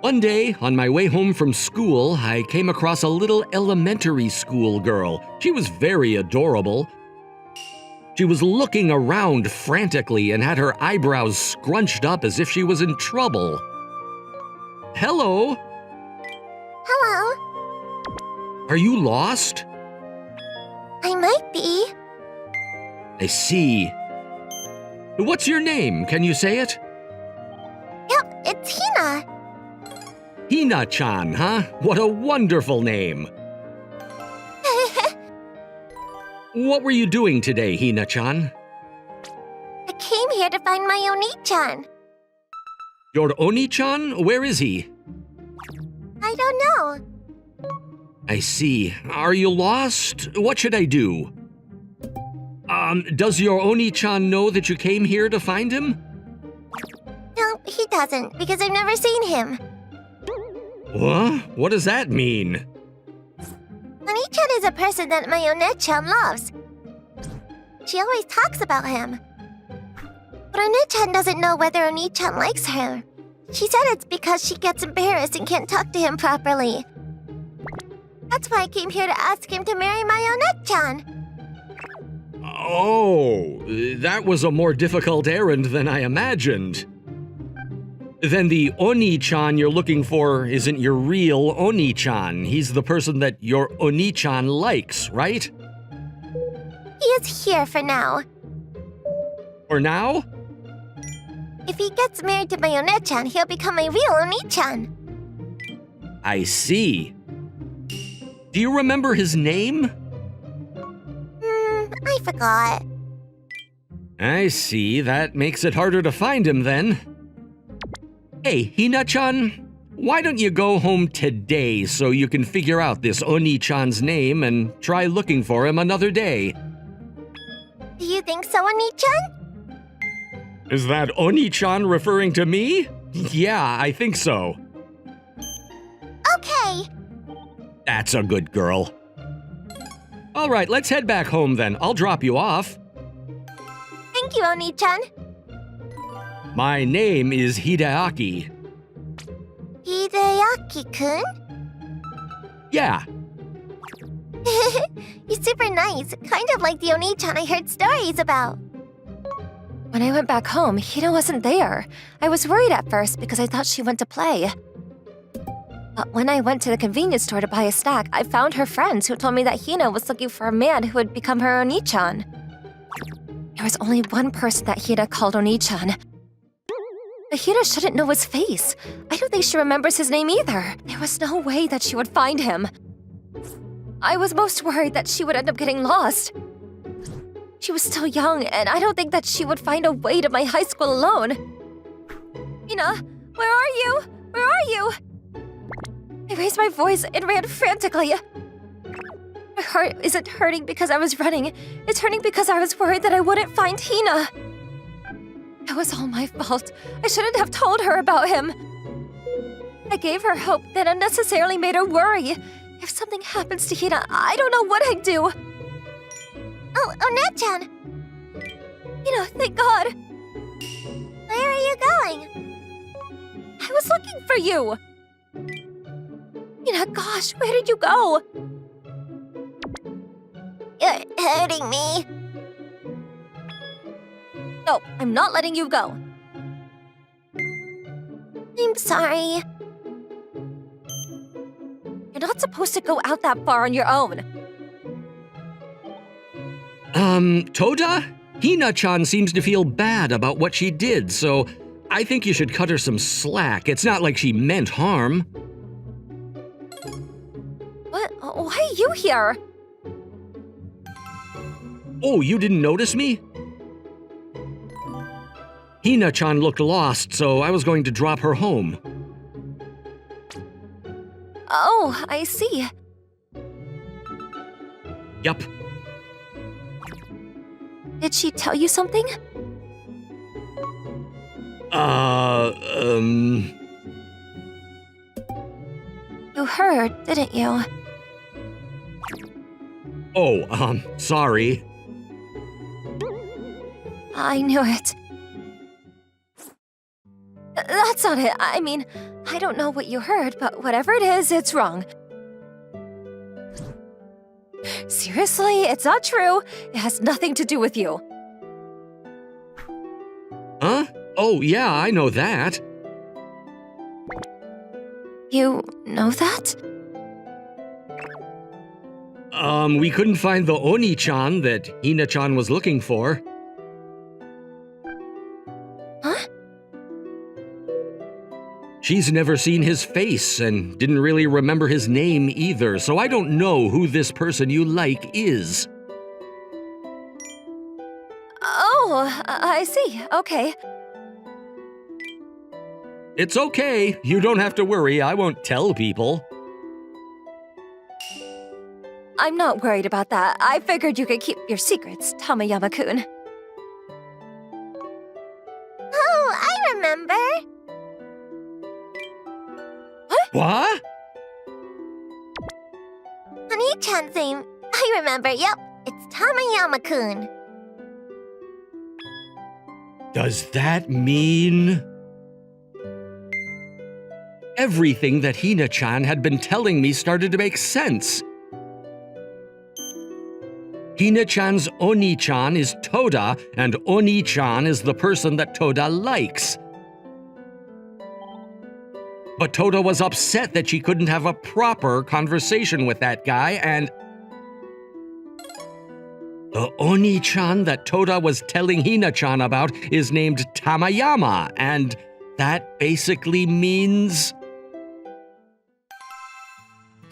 One day, on my way home from school, I came across a little elementary school girl. She was very adorable. She was looking around frantically and had her eyebrows scrunched up as if she was in trouble. Hello? Hello? Are you lost? I might be. I see. What's your name? Can you say it? Yep, it's Hina. Hina-chan, huh? What a wonderful name. What were you doing today, Hina-chan? I came here to find my Oni-chan. Your Oni-chan? Where is he? I don't know. I see. Are you lost? What should I do? Does your Oni-chan know that you came here to find him? No, he doesn't, because I've never seen him. What? What does that mean? Oni-chan is a person that my One-chan loves. She always talks about him. But One-chan doesn't know whether Oni-chan likes her. She said it's because she gets embarrassed and can't talk to him properly. That's why I came here to ask him to marry my One-chan. Oh, that was a more difficult errand than I imagined. Then the Oni-chan you're looking for isn't your real Oni-chan. He's the person that your Oni-chan likes, right? He is here for now. For now? If he gets married to my One-chan, he'll become my real Oni-chan. I see. Do you remember his name? I forgot. I see. That makes it harder to find him then. Hey, Hina-chan, why don't you go home today so you can figure out this Oni-chan's name and try looking for him another day? Do you think so, Oni-chan? Is that Oni-chan referring to me? Yeah, I think so. Okay. That's a good girl. All right, let's head back home then. I'll drop you off. Thank you, Oni-chan. My name is Hideaki. Hideaki-kun? Yeah. You're super nice, kind of like the Oni-chan I heard stories about. When I went back home, Hina wasn't there. I was worried at first because I thought she went to play. But when I went to the convenience store to buy a snack, I found her friends who told me that Hina was looking for a man who would become her Oni-chan. There was only one person that Hina called Oni-chan. But Hina shouldn't know his face. I don't think she remembers his name either. There was no way that she would find him. I was most worried that she would end up getting lost. She was still young, and I don't think that she would find a way to my high school alone. Hina, where are you? Where are you? I raised my voice and ran frantically. My heart isn't hurting because I was running. It's hurting because I was worried that I wouldn't find Hina. It was all my fault. I shouldn't have told her about him. I gave her hope, then unnecessarily made her worry. If something happens to Hina, I don't know what I'd do. Oh, One-chan! Hina, thank God. Where are you going? I was looking for you. Hina, gosh, where did you go? You're hurting me. No, I'm not letting you go. I'm sorry. You're not supposed to go out that far on your own. Toda? Hina-chan seems to feel bad about what she did, so I think you should cut her some slack. It's not like she meant harm. What? Why are you here? Oh, you didn't notice me? Hina-chan looked lost, so I was going to drop her home. Oh, I see. Yup. Did she tell you something? You heard, didn't you? Oh, sorry. I knew it. That's not it. I mean, I don't know what you heard, but whatever it is, it's wrong. Seriously, it's not true. It has nothing to do with you. Huh? Oh, yeah, I know that. You know that? We couldn't find the Oni-chan that Hina-chan was looking for. Huh? She's never seen his face and didn't really remember his name either, so I don't know who this person you like is. Oh, I see. Okay. It's okay. You don't have to worry. I won't tell people. I'm not worried about that. I figured you could keep your secrets, Tamayama-kun. Oh, I remember. What? Oni-chan's name. I remember, yep. It's Tamayama-kun. Does that mean... Everything that Hina-chan had been telling me started to make sense. Hina-chan's Oni-chan is Toda, and Oni-chan is the person that Toda likes. But Toda was upset that she couldn't have a proper conversation with that guy, and... The Oni-chan that Toda was telling Hina-chan about is named Tamayama, and that basically means...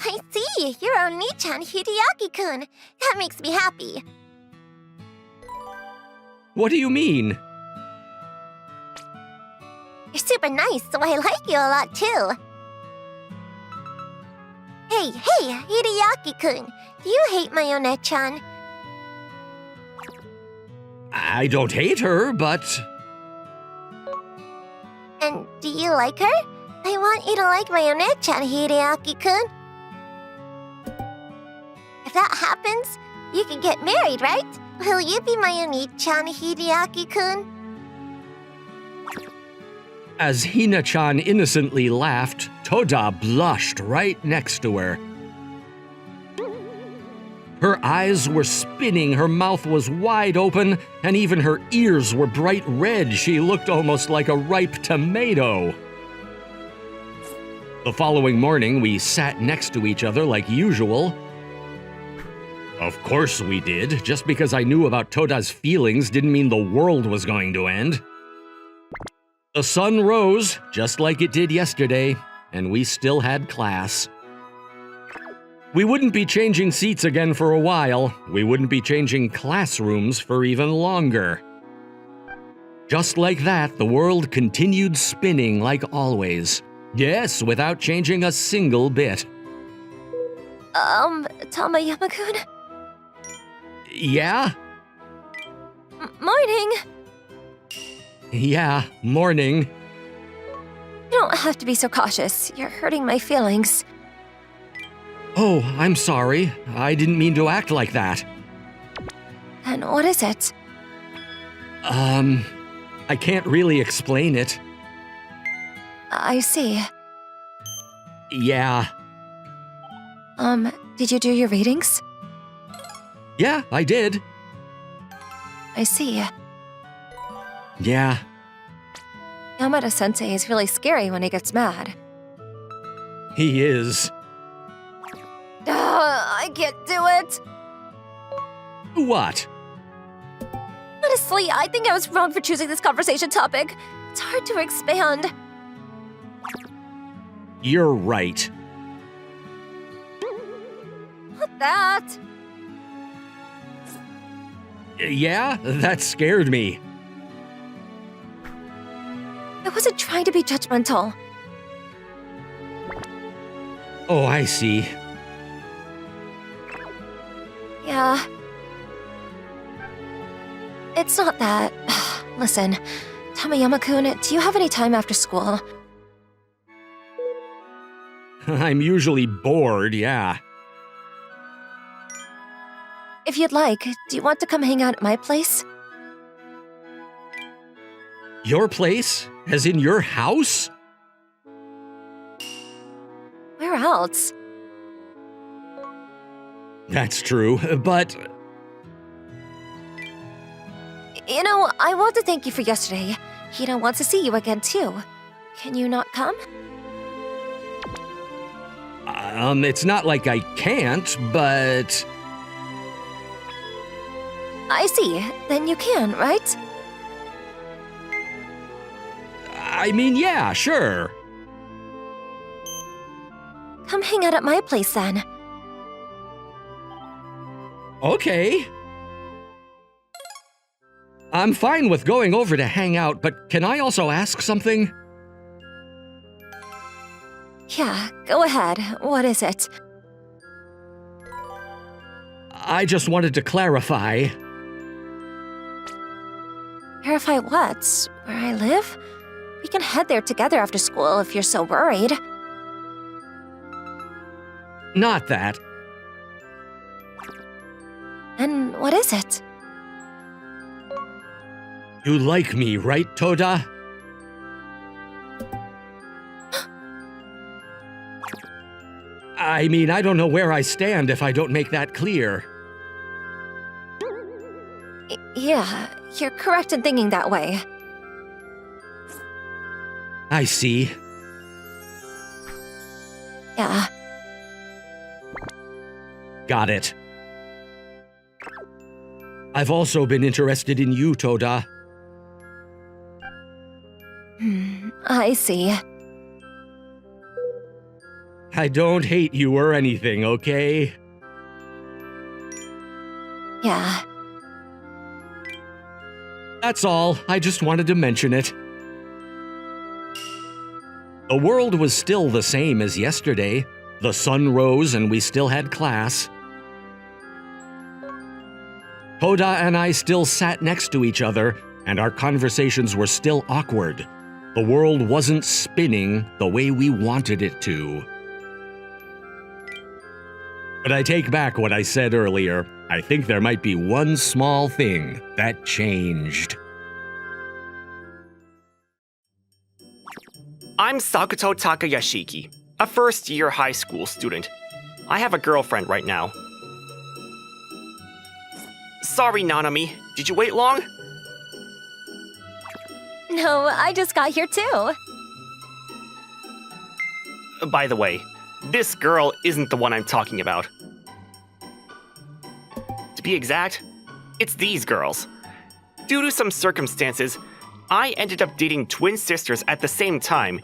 I see. You're Oni-chan Hideaki-kun. That makes me happy. What do you mean? You're super nice, so I like you a lot too. Hey, Hideaki-kun. Do you hate my One-chan? I don't hate her, but... And do you like her? I want you to like my One-chan, Hideaki-kun. If that happens, you can get married, right? Will you be my Oni-chan, Hideaki-kun? As Hina-chan innocently laughed, Toda blushed right next to her. Her eyes were spinning, her mouth was wide open, and even her ears were bright red. She looked almost like a ripe tomato. The following morning, we sat next to each other like usual. Of course we did. Just because I knew about Toda's feelings didn't mean the world was going to end. The sun rose, just like it did yesterday, and we still had class. We wouldn't be changing seats again for a while. We wouldn't be changing classrooms for even longer. Just like that, the world continued spinning like always. Yes, without changing a single bit. Tamayama-kun? Yeah? Morning! Yeah, morning. You don't have to be so cautious. You're hurting my feelings. Oh, I'm sorry. I didn't mean to act like that. And what is it? I can't really explain it. I see. Yeah. Did you do your readings? Yeah, I did. I see. Yeah. Yamada-sensei is really scary when he gets mad. He is. I can't do it! What? Honestly, I think I was wrong for choosing this conversation topic. It's hard to expand. You're right. Not that. Yeah, that scared me. I wasn't trying to be judgmental. Oh, I see. Yeah. It's not that. Listen, Tamayama-kun, do you have any time after school? I'm usually bored, yeah. If you'd like, do you want to come hang out at my place? Your place? As in your house? Where else? That's true, but... You know, I want to thank you for yesterday. Hina wants to see you again, too. Can you not come? It's not like I can't, but... I see. Then you can, right? I mean, yeah, sure. Come hang out at my place, then. Okay. I'm fine with going over to hang out, but can I also ask something? Yeah, go ahead. What is it? I just wanted to clarify. Clarify what? Where I live? We can head there together after school if you're so worried. Not that. And what is it? You like me, right, Toda? I mean, I don't know where I stand if I don't make that clear. Yeah, you're correct in thinking that way. I see. Yeah. Got it. I've also been interested in you, Toda. I see. I don't hate you or anything, okay? Yeah. That's all. I just wanted to mention it. The world was still the same as yesterday. The sun rose and we still had class. Toda and I still sat next to each other, and our conversations were still awkward. The world wasn't spinning the way we wanted it to. But I take back what I said earlier. I think there might be one small thing that changed. I'm Sakuto Takayashiki, a first-year high school student. I have a girlfriend right now. Sorry, Nanami. Did you wait long? No, I just got here too. By the way, this girl isn't the one I'm talking about. To be exact, it's these girls. Due to some circumstances, I ended up dating twin sisters at the same time.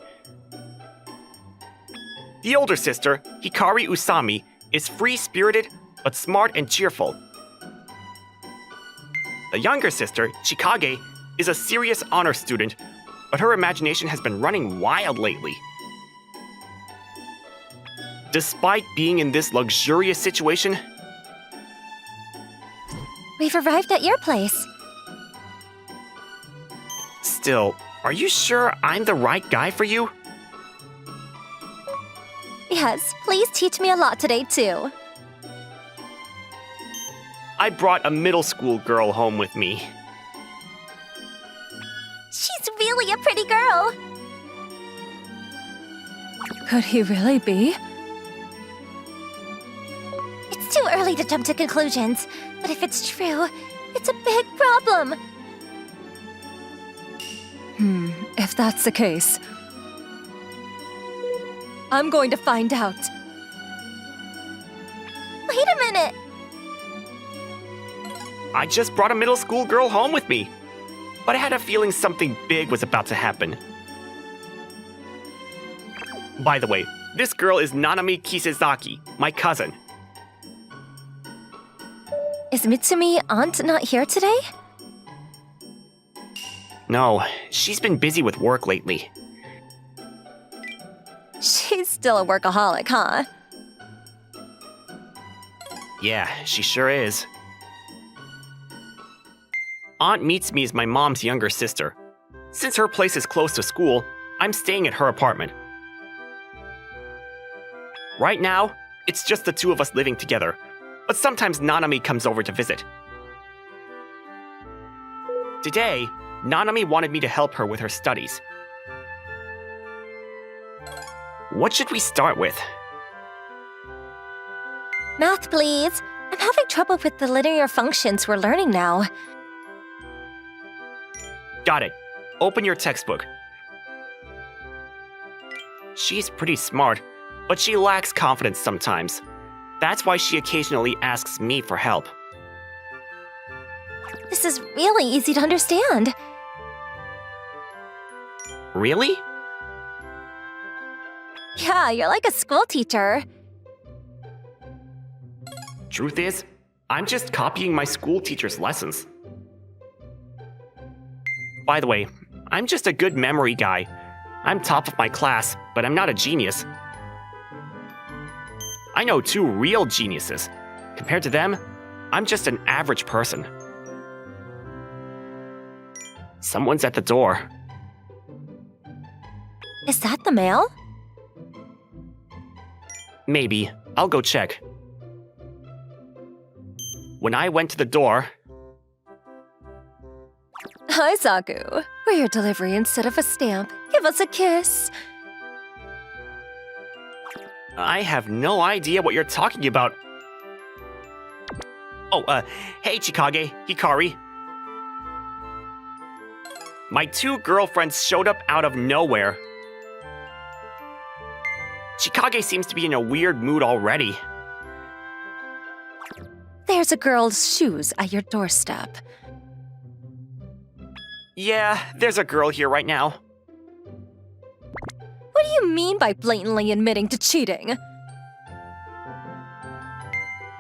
The older sister, Hikari Usami, is free-spirited but smart and cheerful. The younger sister, Chikage, is a serious honor student, but her imagination has been running wild lately. Despite being in this luxurious situation, We've arrived at your place. still, are you sure I'm the right guy for you? Yes, please teach me a lot today too. I brought a middle school girl home with me. She's really a pretty girl. Could he really be? It's too early to jump to conclusions, but if it's true, it's a big problem. If that's the case, I'm going to find out. Wait a minute. I just brought a middle school girl home with me, but I had a feeling something big was about to happen. By the way, this girl is Nanami Kisezaki, my cousin. Is Mitsumi aunt not here today? No, she's been busy with work lately. She's still a workaholic, huh? Yeah, she sure is. Aunt Mitsumi is my mom's younger sister. Since her place is close to school, I'm staying at her apartment. Right now, it's just the two of us living together, but sometimes Nanami comes over to visit. Today, Nanami wanted me to help her with her studies. What should we start with? Math, please. I'm having trouble with the linear functions we're learning now. Got it. Open your textbook. She's pretty smart, but she lacks confidence sometimes. That's why she occasionally asks me for help. This is really easy to understand. Really? Yeah, you're like a school teacher. Truth is, I'm just copying my school teacher's lessons. By the way, I'm just a good memory guy. I'm top of my class, but I'm not a genius. I know two real geniuses. Compared to them, I'm just an average person. Someone's at the door. Is that the mail? Maybe. I'll go check. When I went to the door, Hi, Zaku. We're your delivery instead of a stamp. Give us a kiss. I have no idea what you're talking about. Oh, hey Chikage, Hikari. My two girlfriends showed up out of nowhere. Chikage seems to be in a weird mood already. There's a girl's shoes at your doorstep. Yeah, there's a girl here right now. What do you mean by blatantly admitting to cheating?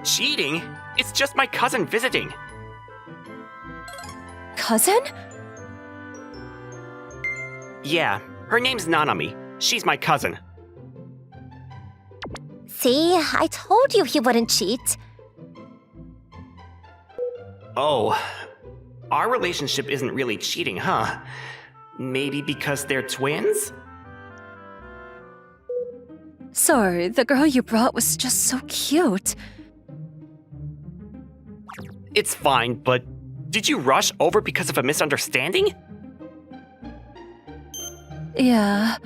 Cheating? It's just my cousin visiting. Cousin? Yeah, her name's Nanami. She's my cousin. See, I told you he wouldn't cheat. Oh, our relationship isn't really cheating, huh? Maybe because they're twins? Sorry, the girl you brought was just so cute. It's fine, but did you rush over because of a misunderstanding? Yeah.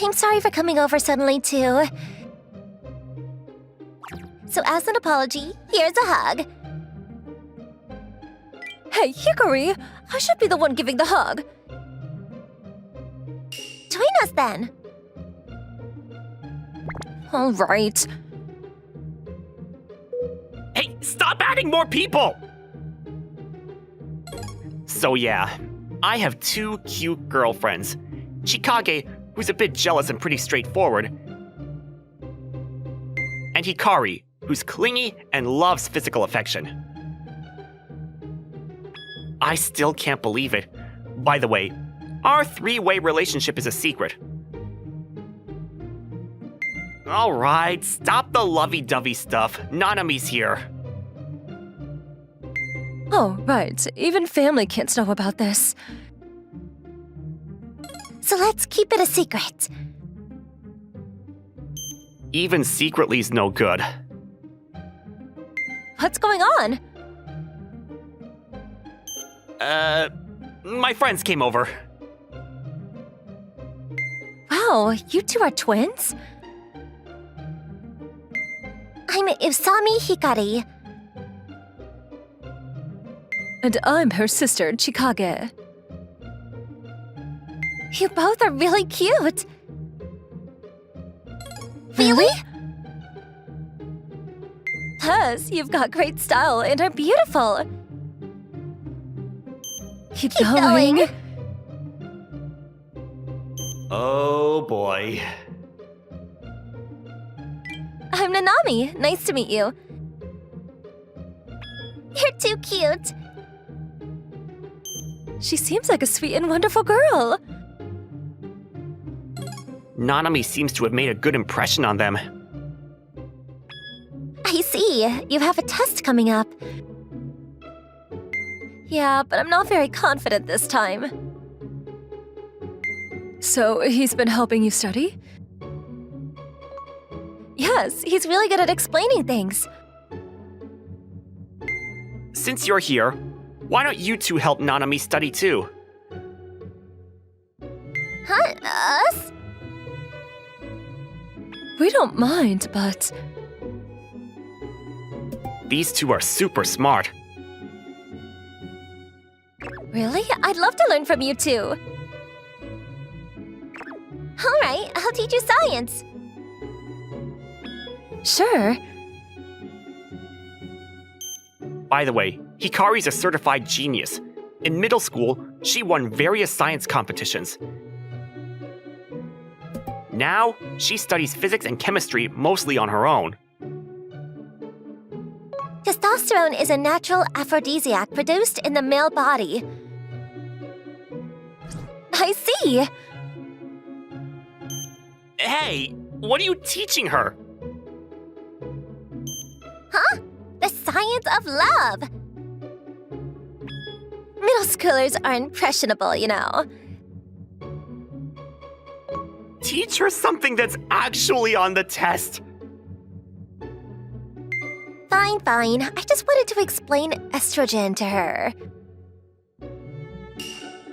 I'm sorry for coming over suddenly, too. So as an apology, here's a hug. Hey, Hikari! I should be the one giving the hug. Join us then. All right. Hey, stop adding more people! So yeah, I have two cute girlfriends. Chikage, who's a bit jealous and pretty straightforward, and Hikari, who's clingy and loves physical affection. I still can't believe it. By the way, our three-way relationship is a secret. Alright, stop the lovey-dovey stuff. Nanami's here. Oh, right. Even family can't know about this. So let's keep it a secret. Even secretly's no good. What's going on? My friends came over. Wow, you two are twins? I'm Usami Hikari. And I'm her sister, Chikage. You both are really cute. Really? Plus, you've got great style and are beautiful. Keep going. Oh boy. I'm Nanami. Nice to meet you. You're too cute. She seems like a sweet and wonderful girl. Nanami seems to have made a good impression on them. I see. You have a test coming up. Yeah, but I'm not very confident this time. So, he's been helping you study? Yes, he's really good at explaining things. Since you're here, why don't you two help Nanami study too? Huh? Us? We don't mind, but These two are super smart. Really? I'd love to learn from you too. All right, I'll teach you science. sure. By the way, Hikari's a certified genius. In middle school, she won various science competitions. Now, she studies physics and chemistry mostly on her own. Testosterone is a natural aphrodisiac produced in the male body. I see. Hey, what are you teaching her? Huh? The science of love. Middle schoolers are impressionable, you know. Teach her something that's actually on the test. Fine, fine. I just wanted to explain estrogen to her.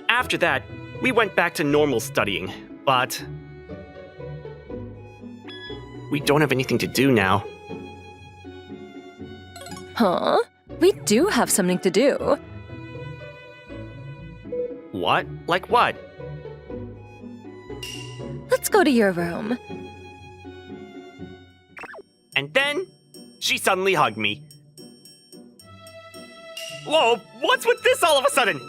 After that, we went back to normal studying, but we don't have anything to do now. Huh? We do have something to do. What? Like what? Let's go to your room. And then, she suddenly hugged me. Whoa, what's with this all of a sudden?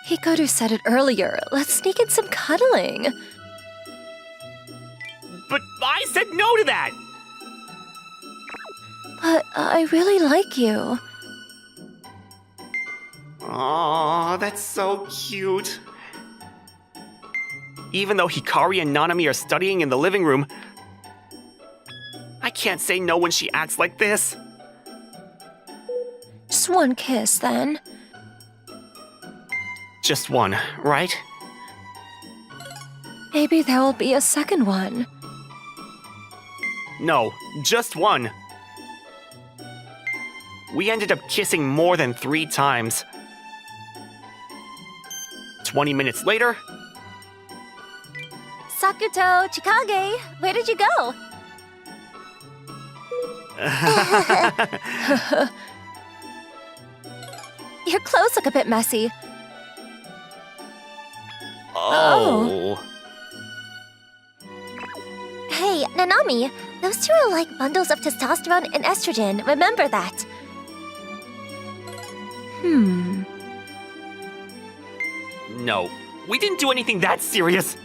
Hikaru said it earlier. Let's sneak in some cuddling. But I said no to that! But I really like you. Aw, that's so cute. Even though Hikari and Nanami are studying in the living room, I can't say no when she acts like this. Just one kiss, then. Just one, right? Maybe there will be a second one. No, just one. We ended up kissing more than 3 times. 20 minutes later, Sakuto, Chikage, where did you go? Your clothes look a bit messy. Oh. Hey, Nanami, those two are like bundles of testosterone and estrogen. Remember that. No, we didn't do anything that serious.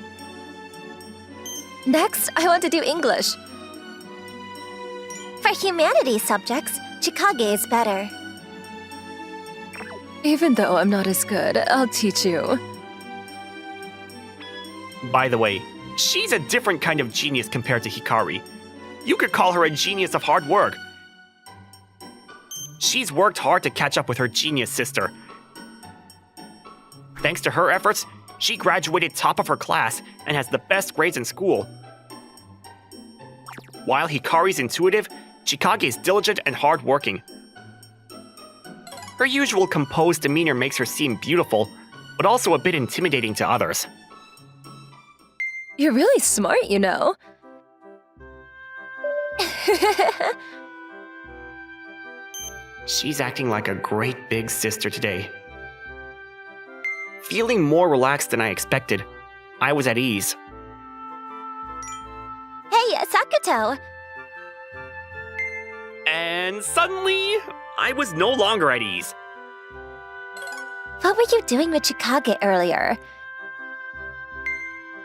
Next, I want to do English. For humanities subjects, Chikage is better. Even though I'm not as good, I'll teach you. By the way, she's a different kind of genius compared to Hikari. You could call her a genius of hard work. She's worked hard to catch up with her genius sister. Thanks to her efforts, she graduated top of her class and has the best grades in school. While Hikari's intuitive, Chikage is diligent and hardworking. Her usual composed demeanor makes her seem beautiful, but also a bit intimidating to others. You're really smart, you know. She's acting like a great big sister today. Feeling more relaxed than I expected, I was at ease. Hey, Sakuto! And suddenly, I was no longer at ease. What were you doing with Chikage earlier?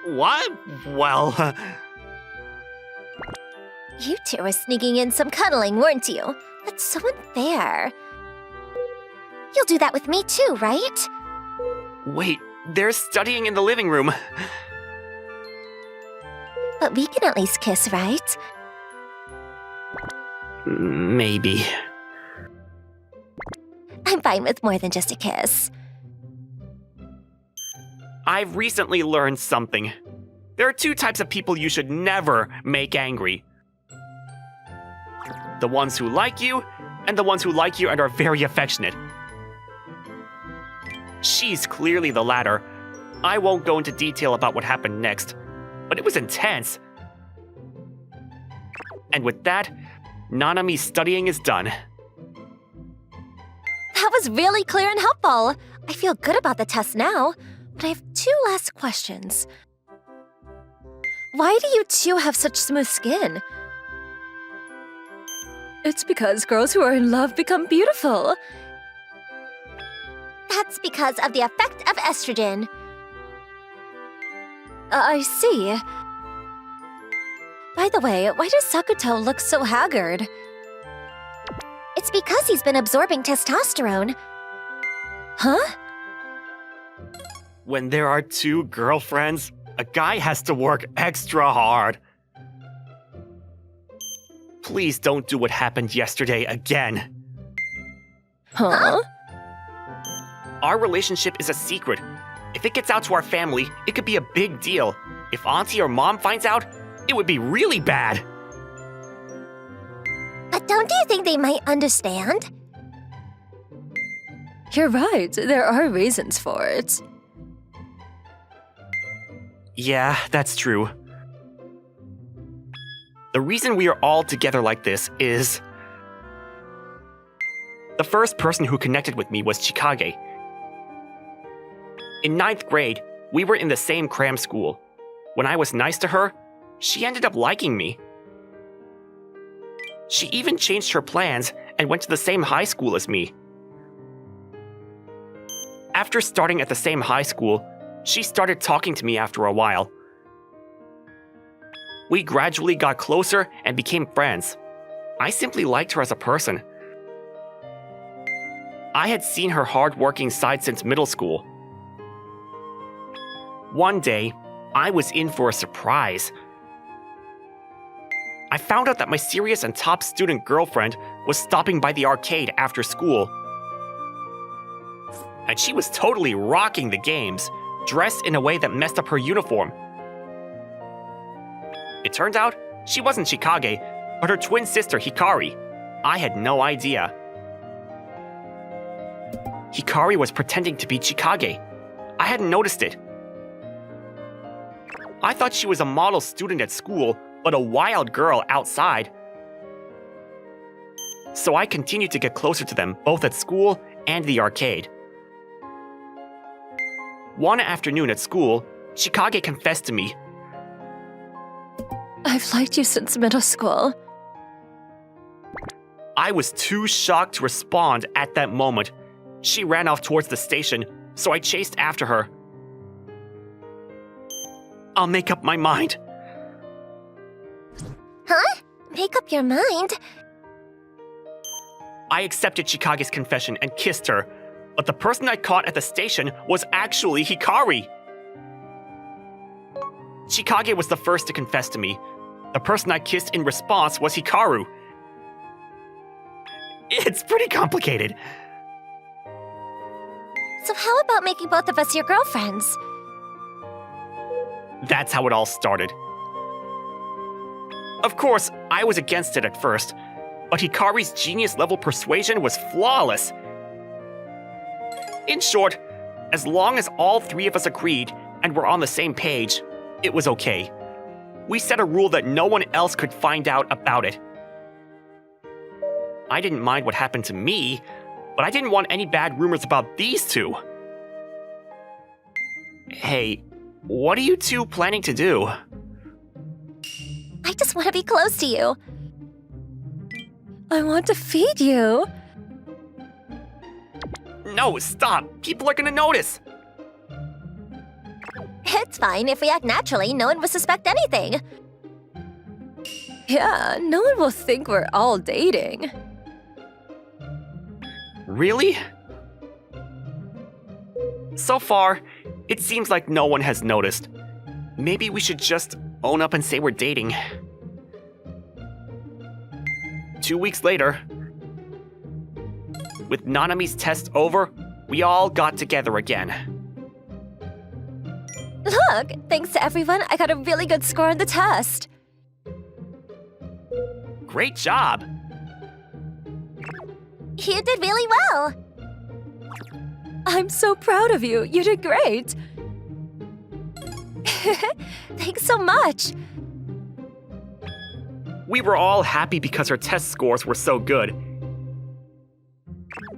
What? Well, You two were sneaking in some cuddling, weren't you? That's so unfair. You'll do that with me too, right? wait, they're studying in the living room. But we can at least kiss, right? Maybe. I'm fine with more than just a kiss. I've recently learned something. There are two types of people you should never make angry. The ones who like you, and the ones who like you and are very affectionate. She's clearly the latter. I won't go into detail about what happened next, but it was intense. And with that, Nanami's studying is done. That was really clear and helpful. I feel good about the test now, but I have two last questions. Why do you two have such smooth skin? It's because girls who are in love become beautiful. That's because of the effect of estrogen. I see. By the way, why does Sakuto look so haggard? It's because he's been absorbing testosterone. Huh? When there are two girlfriends, a guy has to work extra hard. Please don't do what happened yesterday again. Huh? Our relationship is a secret. If it gets out to our family, it could be a big deal. If Auntie or Mom finds out, it would be really bad. But don't you think they might understand? You're right, there are reasons for it. Yeah, that's true. The reason we are all together like this is... The first person who connected with me was Chikage. In 9th grade, we were in the same cram school. When I was nice to her, she ended up liking me. She even changed her plans and went to the same high school as me. After starting at the same high school, she started talking to me after a while. We gradually got closer and became friends. I simply liked her as a person. I had seen her hard-working side since middle school. One day, I was in for a surprise. I found out that my serious and top student girlfriend was stopping by the arcade after school. And she was totally rocking the games, dressed in a way that messed up her uniform. It turned out, she wasn't Chikage, but her twin sister Hikari. I had no idea. Hikari was pretending to be Chikage. I hadn't noticed it. I thought she was a model student at school, but a wild girl outside. so I continued to get closer to them both at school and the arcade. One afternoon at school, Chikage confessed to me. I've liked you since middle school. I was too shocked to respond at that moment. She ran off towards the station, so I chased after her. I'll make up my mind. Huh? Make up your mind? I accepted Chikage's confession and kissed her, but the person I caught at the station was actually Hikari. Chikage was the first to confess to me. The person I kissed in response was Hikaru. It's pretty complicated. So how about making both of us your girlfriends? That's how it all started. Of course, I was against it at first, but Hikari's genius-level persuasion was flawless. In short, as long as all three of us agreed and were on the same page, it was okay. We set a rule that no one else could find out about it. I didn't mind what happened to me, but I didn't want any bad rumors about these two. Hey, what are you two planning to do? I just want to be close to you. I want to feed you. No, stop! People are gonna notice! It's fine. If we act naturally, no one will suspect anything. Yeah, no one will think we're all dating. Really? So far, it seems like no one has noticed. Maybe we should just own up and say we're dating. 2 weeks later, with Nanami's test over, we all got together again. Look, thanks to everyone, I got a really good score on the test. Great job! You did really well. I'm so proud of you. You did great. Thanks so much. We were all happy because her test scores were so good.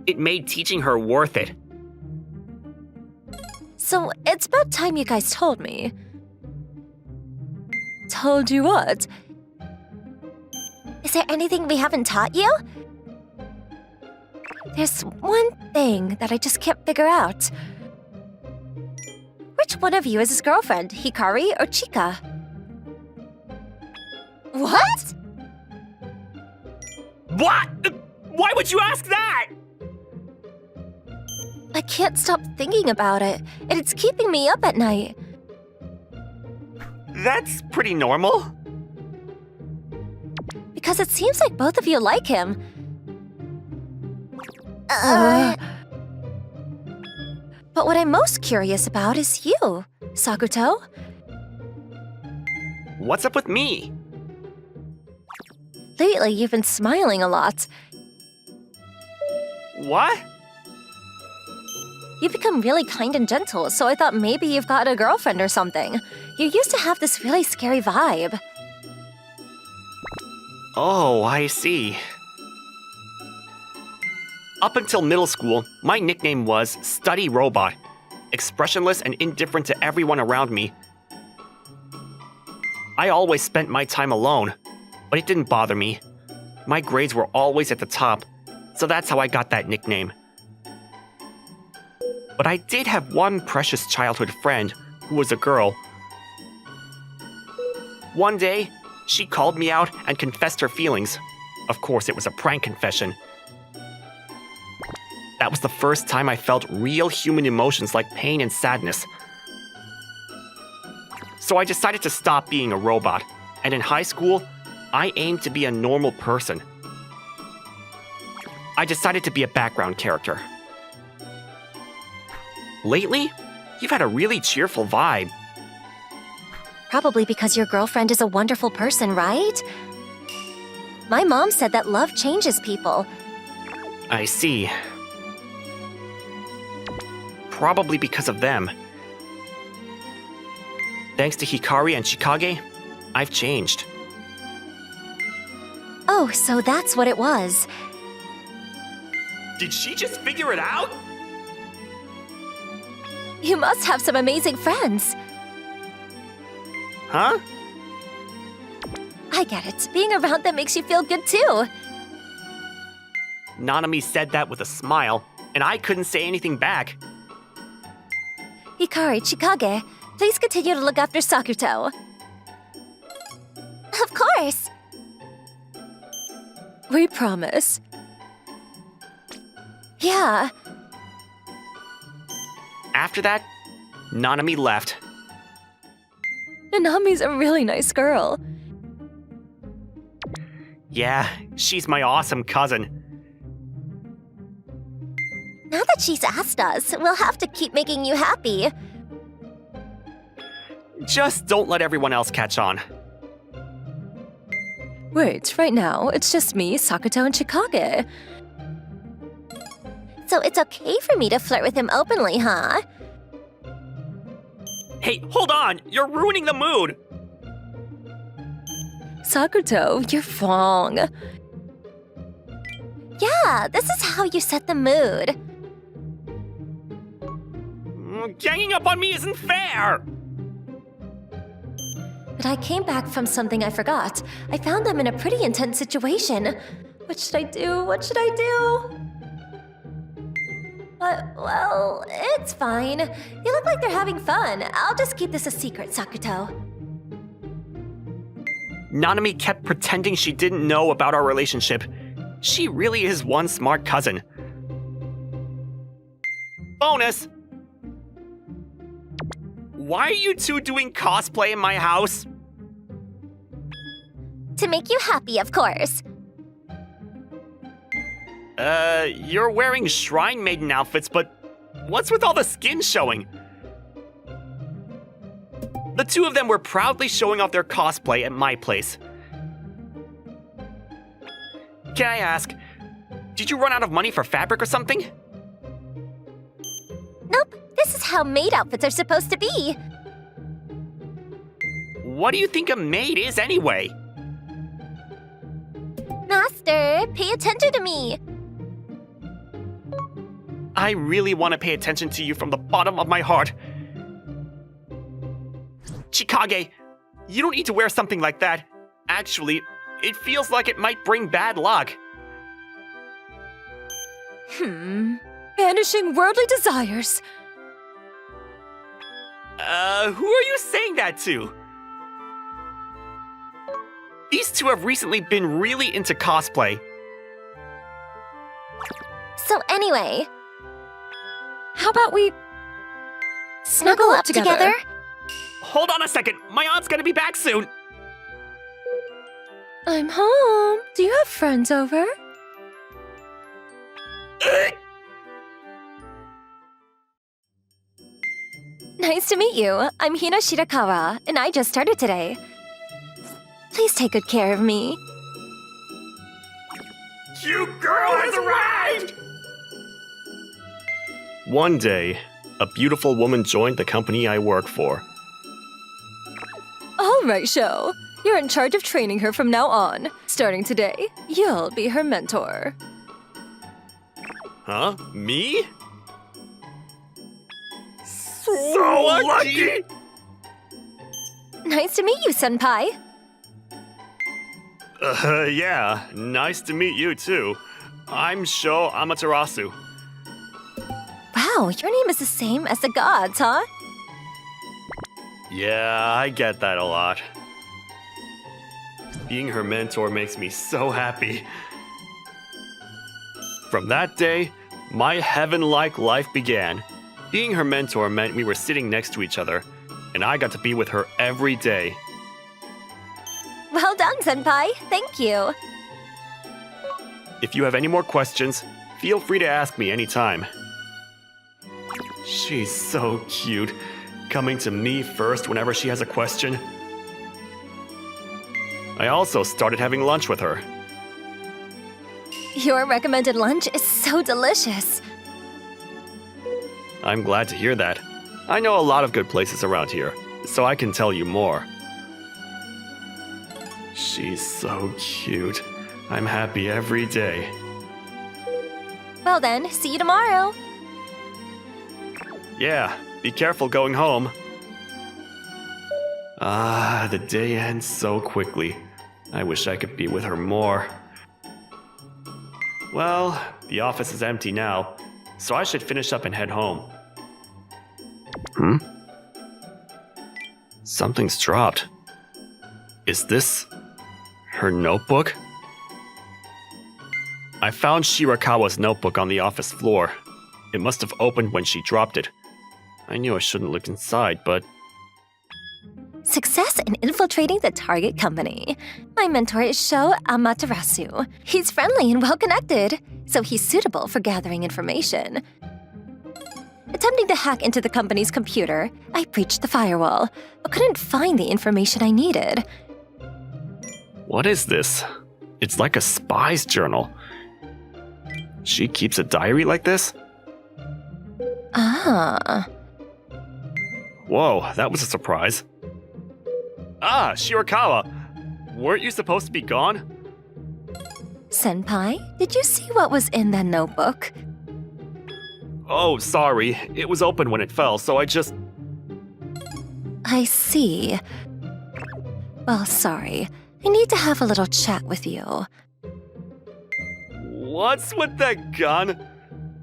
It made teaching her worth it. So, it's about time you guys told me. Told you what? Is there anything we haven't taught you? There's one thing that I just can't figure out. Which one of you is his girlfriend, Hikari or Chika? What? What? Why would you ask that? I can't stop thinking about it, and it's keeping me up at night. That's pretty normal. Because it seems like both of you like him. But what I'm most curious about is you, Sakuto. What's up with me? Lately, you've been smiling a lot. What? You've become really kind and gentle, so I thought maybe you've got a girlfriend or something. You used to have this really scary vibe. Oh, I see. Up until middle school, my nickname was Study Robot, expressionless and indifferent to everyone around me. I always spent my time alone, but it didn't bother me. My grades were always at the top, so that's how I got that nickname. But I did have one precious childhood friend who was a girl. One day, she called me out and confessed her feelings. Of course, it was a prank confession. That was the first time I felt real human emotions like pain and sadness. So I decided to stop being a robot, and in high school, I aimed to be a normal person. I decided to be a background character. Lately, you've had a really cheerful vibe. Probably because your girlfriend is a wonderful person, right? My mom said that love changes people. I see. Probably because of them. Thanks to Hikari and Chikage, I've changed. Oh, so that's what it was. Did she just figure it out? You must have some amazing friends. Huh? I get it. Being around them makes you feel good too. Nanami said that with a smile, and I couldn't say anything back. Hikari, Chikage, please continue to look after Sakuto. Of course. We promise. Yeah. After that, Nanami left. Nanami's a really nice girl. Yeah, she's my awesome cousin. Now that she's asked us, we'll have to keep making you happy. Just don't let everyone else catch on. Wait, right now, it's just me, Sakuto, and Chikage. So it's okay for me to flirt with him openly, huh? Hey, hold on! You're ruining the mood! Sakuto, you're wrong. Yeah, this is how you set the mood. Ganging up on me isn't fair! But I came back from something I forgot. I found them in a pretty intense situation. What should I do? What should I do? Well, it's fine. They look like they're having fun. I'll just keep this a secret, Sakuto. Nanami kept pretending she didn't know about our relationship. She really is one smart cousin. Bonus! Why are you two doing cosplay in my house? To make you happy, of course. You're wearing Shrine Maiden outfits, but what's with all the skin showing? The two of them were proudly showing off their cosplay at my place. Can I ask, did you run out of money for fabric or something? Nope, this is how maid outfits are supposed to be. What do you think a maid is anyway? Master, pay attention to me. I really want to pay attention to you from the bottom of my heart. Chikage, you don't need to wear something like that. Actually, it feels like it might bring bad luck. Banishing worldly desires. Who are you saying that to? These two have recently been really into cosplay. So anyway, How about we snuggle up together? Hold on a second, my aunt's gonna be back soon. I'm home. Do you have friends over? Nice to meet you. I'm Hina Shirakawa, and I just started today. Please take good care of me. Cute girl has arrived! One day, a beautiful woman joined the company I work for. All right, Sho. You're in charge of training her from now on. Starting today, you'll be her mentor. Huh? Me? So lucky! Nice to meet you, Senpai. Yeah, nice to meet you too. I'm Sho Amaterasu. Wow, your name is the same as the gods, huh? Yeah, I get that a lot. Being her mentor makes me so happy. From that day, my heaven-like life began. Being her mentor meant we were sitting next to each other, and I got to be with her every day. Well done, Senpai. Thank you. If you have any more questions, feel free to ask me anytime. She's so cute, coming to me first whenever she has a question. I also started having lunch with her. Your recommended lunch is so delicious. I'm glad to hear that. I know a lot of good places around here, so I can tell you more. She's so cute. I'm happy every day. Well then, see you tomorrow. Yeah, be careful going home. Ah, the day ends so quickly. I wish I could be with her more. Well, the office is empty now, so I should finish up and head home. Something's dropped. Is this her notebook? I found Shirakawa's notebook on the office floor. It must have opened when she dropped it. I knew I shouldn't look inside, but... Success in infiltrating the target company. My mentor is Sho Amaterasu. He's friendly and well-connected, so he's suitable for gathering information. Attempting to hack into the company's computer, I breached the firewall, but couldn't find the information I needed. What is this? It's like a spy's journal. She keeps a diary like this? Ah. Whoa, that was a surprise. Ah, Shirakawa! Weren't you supposed to be gone? Senpai, did you see what was in that notebook? Oh, sorry. It was open when it fell, so I just... I see. Well, sorry. I need to have a little chat with you. What's with that gun?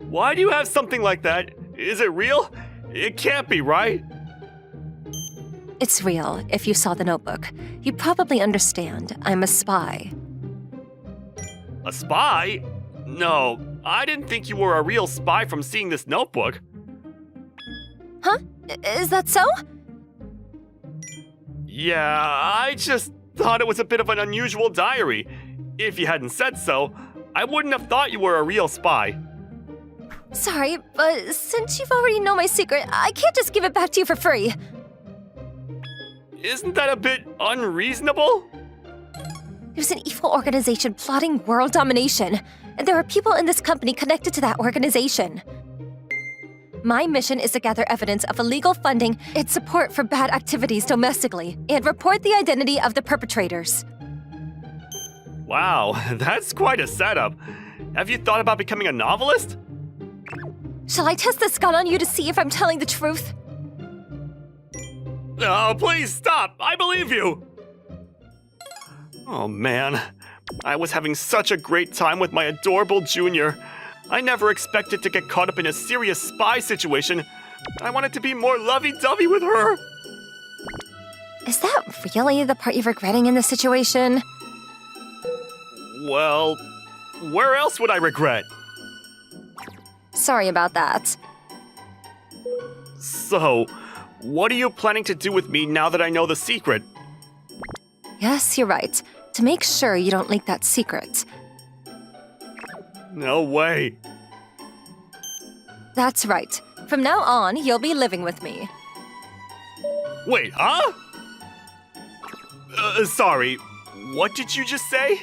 Why do you have something like that? Is it real? It can't be, right? It's real. If you saw the notebook, you probably understand. I'm a spy. A spy? No, I didn't think you were a real spy from seeing this notebook. Huh? Is that so? Yeah, I just thought it was a bit of an unusual diary. If you hadn't said so, I wouldn't have thought you were a real spy. Sorry, but since you've already know my secret, I can't just give it back to you for free. Isn't that a bit unreasonable? There's an evil organization plotting world domination, and there are people in this company connected to that organization. My mission is to gather evidence of illegal funding and support for bad activities domestically, and report the identity of the perpetrators. Wow, that's quite a setup. Have you thought about becoming a novelist? Shall I test this gun on you to see if I'm telling the truth? Oh, please stop! I believe you! Oh man, I was having such a great time with my adorable junior. I never expected to get caught up in a serious spy situation. I wanted to be more lovey-dovey with her. Is that really the part you're regretting in this situation? Well, where else would I regret? Sorry about that. So, what are you planning to do with me now that I know the secret? Yes, you're right. To make sure you don't leak that secret. No way. That's right. From now on, you'll be living with me. Wait, huh? Sorry, what did you just say?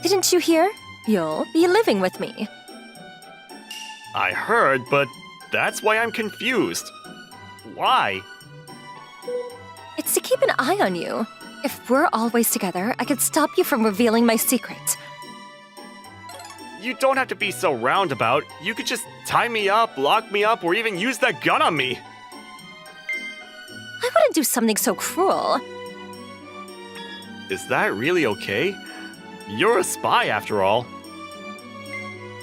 Didn't you hear? You'll be living with me. I heard, but that's why I'm confused. Why? It's to keep an eye on you. If we're always together, I could stop you from revealing my secret. You don't have to be so roundabout. You could just tie me up, lock me up, or even use that gun on me. I wouldn't do something so cruel. Is that really okay? You're a spy after all.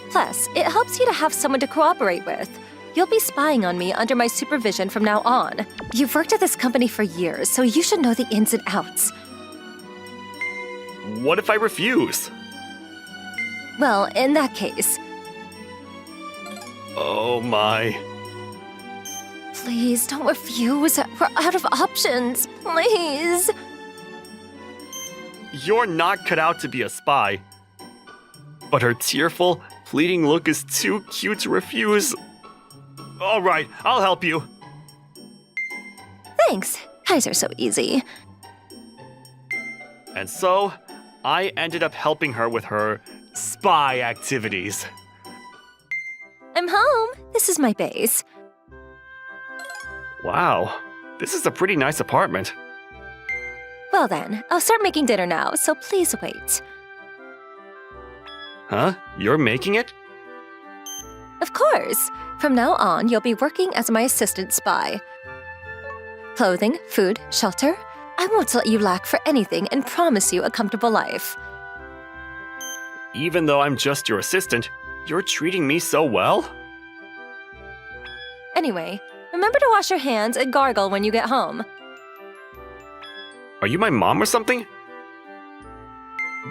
Plus, it helps you to have someone to cooperate with. You'll be spying on me under my supervision from now on. You've worked at this company for years, so you should know the ins and outs. What if I refuse? Well, in that case... Oh my. Please, don't refuse. We're out of options. Please. You're not cut out to be a spy. But her tearful, pleading look is too cute to refuse. All right, I'll help you. Thanks. Guys are so easy. And so, I ended up helping her with her spy activities. I'm home. This is my base. Wow, this is a pretty nice apartment. Well then, I'll start making dinner now, so please wait. Huh? You're making it? Of course. From now on, you'll be working as my assistant spy. Clothing, food, shelter. I won't let you lack for anything and promise you a comfortable life. Even though I'm just your assistant, you're treating me so well? Anyway, remember to wash your hands and gargle when you get home. Are you my mom or something?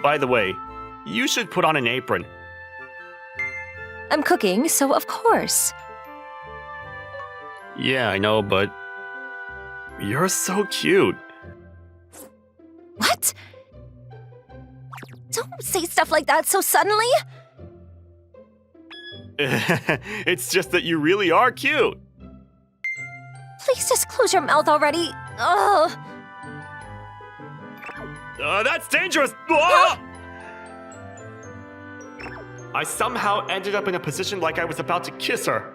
By the way, you should put on an apron. I'm cooking, so of course. Yeah, I know, but you're so cute. What? Don't say stuff like that so suddenly. It's just that you really are cute. Please just close your mouth already. Ugh. That's dangerous! Ah! I somehow ended up in a position like I was about to kiss her.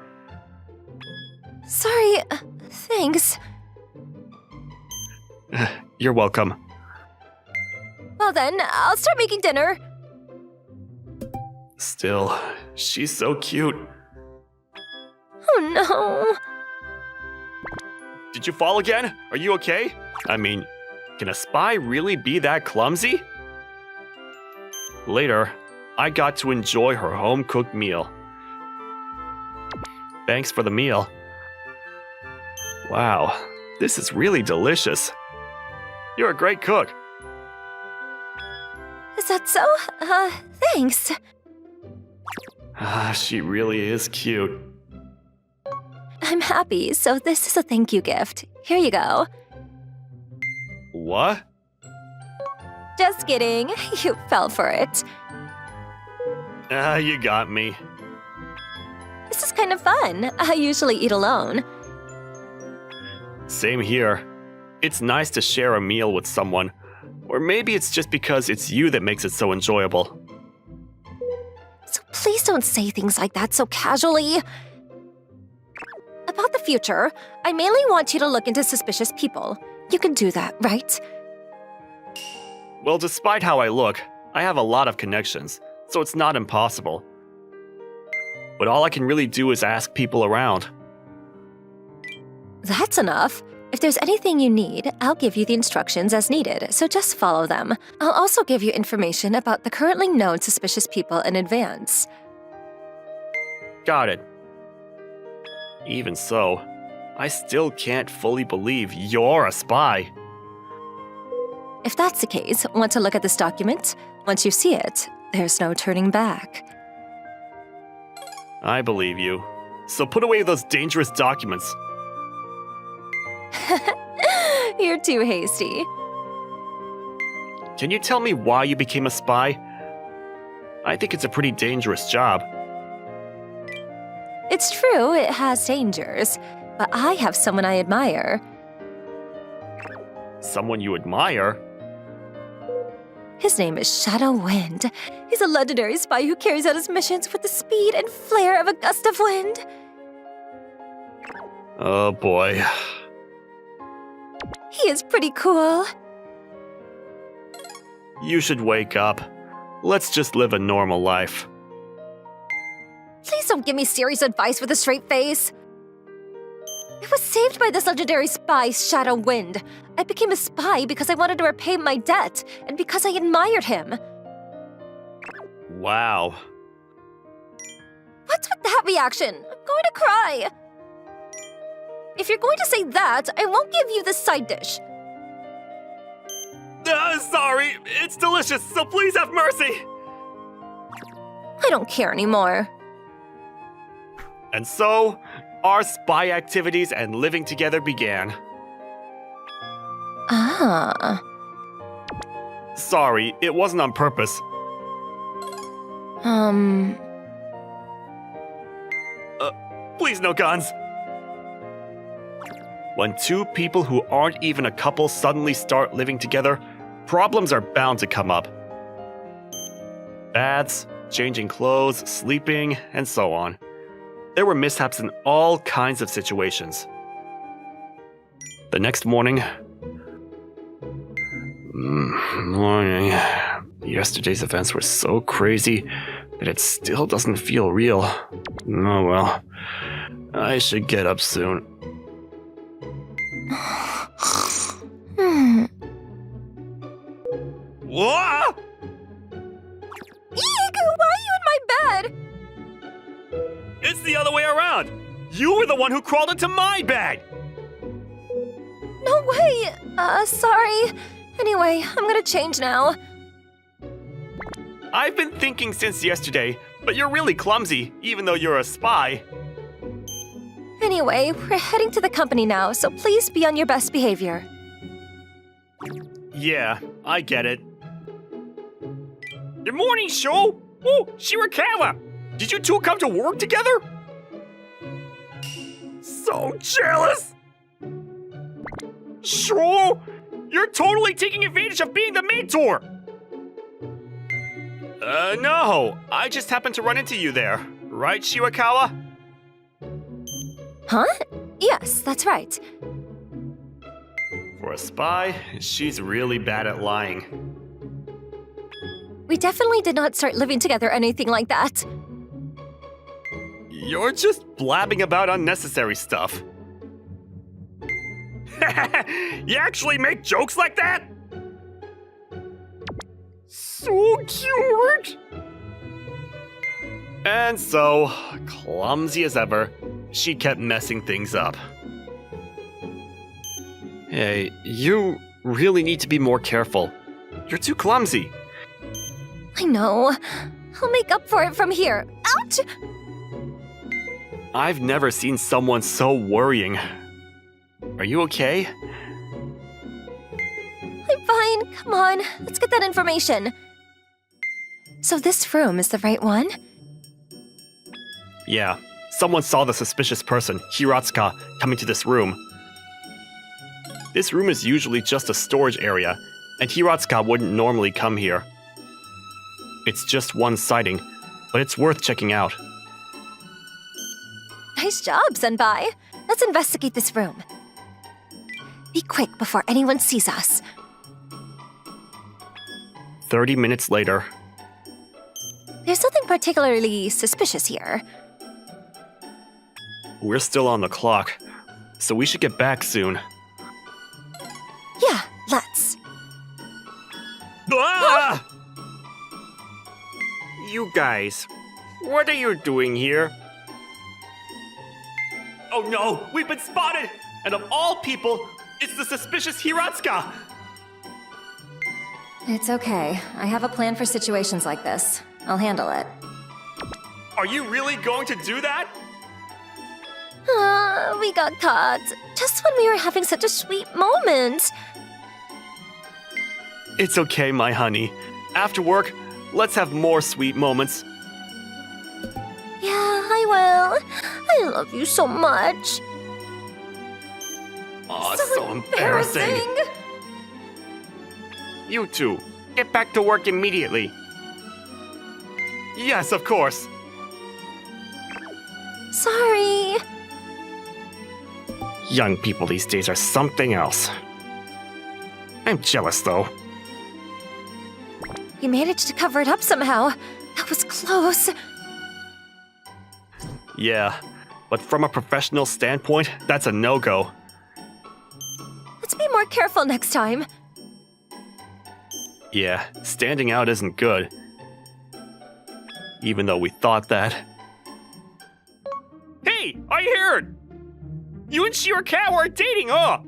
Sorry. Thanks. You're welcome. Well then, I'll start making dinner. Still, she's so cute. Oh no. Did you fall again? Are you okay? I mean, can a spy really be that clumsy? Later, I got to enjoy her home-cooked meal. Thanks for the meal. Wow, this is really delicious. You're a great cook. Is that so? Thanks. She really is cute. I'm happy, so this is a thank you gift. Here you go. What? Just kidding. You fell for it. You got me. This is kind of fun. I usually eat alone. Same here. It's nice to share a meal with someone. Or maybe it's just because it's you that makes it so enjoyable. So please don't say things like that so casually. About the future, I mainly want you to look into suspicious people. You can do that, right? Well, despite how I look, I have a lot of connections, so it's not impossible. But all I can really do is ask people around. That's enough. If there's anything you need, I'll give you the instructions as needed, so just follow them. I'll also give you information about the currently known suspicious people in advance. Got it. Even so, I still can't fully believe you're a spy. If that's the case, want to look at this document? Once you see it, there's no turning back. I believe you. So put away those dangerous documents. You're too hasty. Can you tell me why you became a spy? I think it's a pretty dangerous job. It's true, it has dangers, but I have someone I admire. Someone you admire? His name is Shadow Wind. He's a legendary spy who carries out his missions with the speed and flair of a gust of wind. Oh boy. He is pretty cool. You should wake up. Let's just live a normal life. Please don't give me serious advice with a straight face. I was saved by this legendary spy, Shadow Wind. I became a spy because I wanted to repay my debt, and because I admired him. Wow. What's with that reaction? I'm going to cry. If you're going to say that, I won't give you this side dish. Sorry, it's delicious, so please have mercy! I don't care anymore. And so, our spy activities and living together began. Ah. Sorry, it wasn't on purpose. Please, no guns. When two people who aren't even a couple suddenly start living together, problems are bound to come up. Baths, changing clothes, sleeping, and so on. There were mishaps in all kinds of situations. The next morning... Yesterday's events were so crazy. but it still doesn't feel real. Oh well. I should get up soon. Whoa! Eek! Why are you in my bed? It's the other way around! You were the one who crawled into my bed! No way! Sorry. Anyway, I'm gonna change now. I've been thinking since yesterday, but you're really clumsy, even though you're a spy. Anyway, we're heading to the company now, so please be on your best behavior. Yeah, I get it. Your morning show? Oh, Shirakawa! Did you two come to work together? So jealous! Sure, you're totally taking advantage of being the mentor! No, I just happened to run into you there. Right, Shirakawa? Huh? Yes, that's right. For a spy, she's really bad at lying. We definitely did not start living together or anything like that. You're just blabbing about unnecessary stuff. You actually make jokes like that? So cute! And so, clumsy as ever, she kept messing things up. Hey, you really need to be more careful. You're too clumsy. I know. I'll make up for it from here. Ouch! I've never seen someone so worrying. Are you okay? I'm fine. Come on, let's get that information. So this room is the right one? Yeah, someone saw the suspicious person, Hiratsuka, coming to this room. This room is usually just a storage area, and Hiratsuka wouldn't normally come here. It's just one sighting, but it's worth checking out. Nice job, Senpai. Let's investigate this room. Be quick before anyone sees us. 30 minutes later. There's nothing particularly suspicious here. We're still on the clock, so we should get back soon. Yeah, let's. Ah! You guys, what are you doing here? Oh no, we've been spotted! And of all people, it's the suspicious Hiratsuka! It's okay. I have a plan for situations like this. I'll handle it. Are you really going to do that? We got caught. Just when we were having such a sweet moment. It's okay, my honey. After work, let's have more sweet moments. Yeah, I will. I love you so much. Aw, so embarrassing. You two, get back to work immediately. Yes, of course. Sorry. Young people these days are something else. I'm jealous, though. You managed to cover it up somehow. That was close. Yeah, but from a professional standpoint, that's a no-go. Let's be more careful next time. Yeah, standing out isn't good. Even though we thought that. Hey, I heard! You and Shirakawa are dating, huh?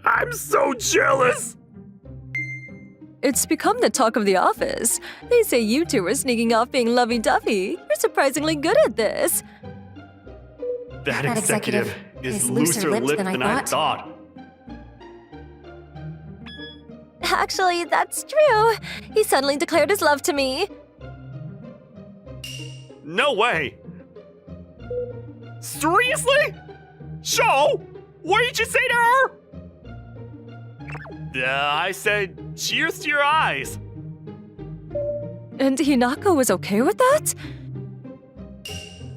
I'm so jealous! It's become the talk of the office. They say you two are sneaking off being lovey-dovey. You're surprisingly good at this. That executive is looser lipped than I thought. Actually, that's true. He suddenly declared his love to me. No way! Seriously? Sho, what did you say to her? I said, cheers to your eyes. And Hinako was okay with that?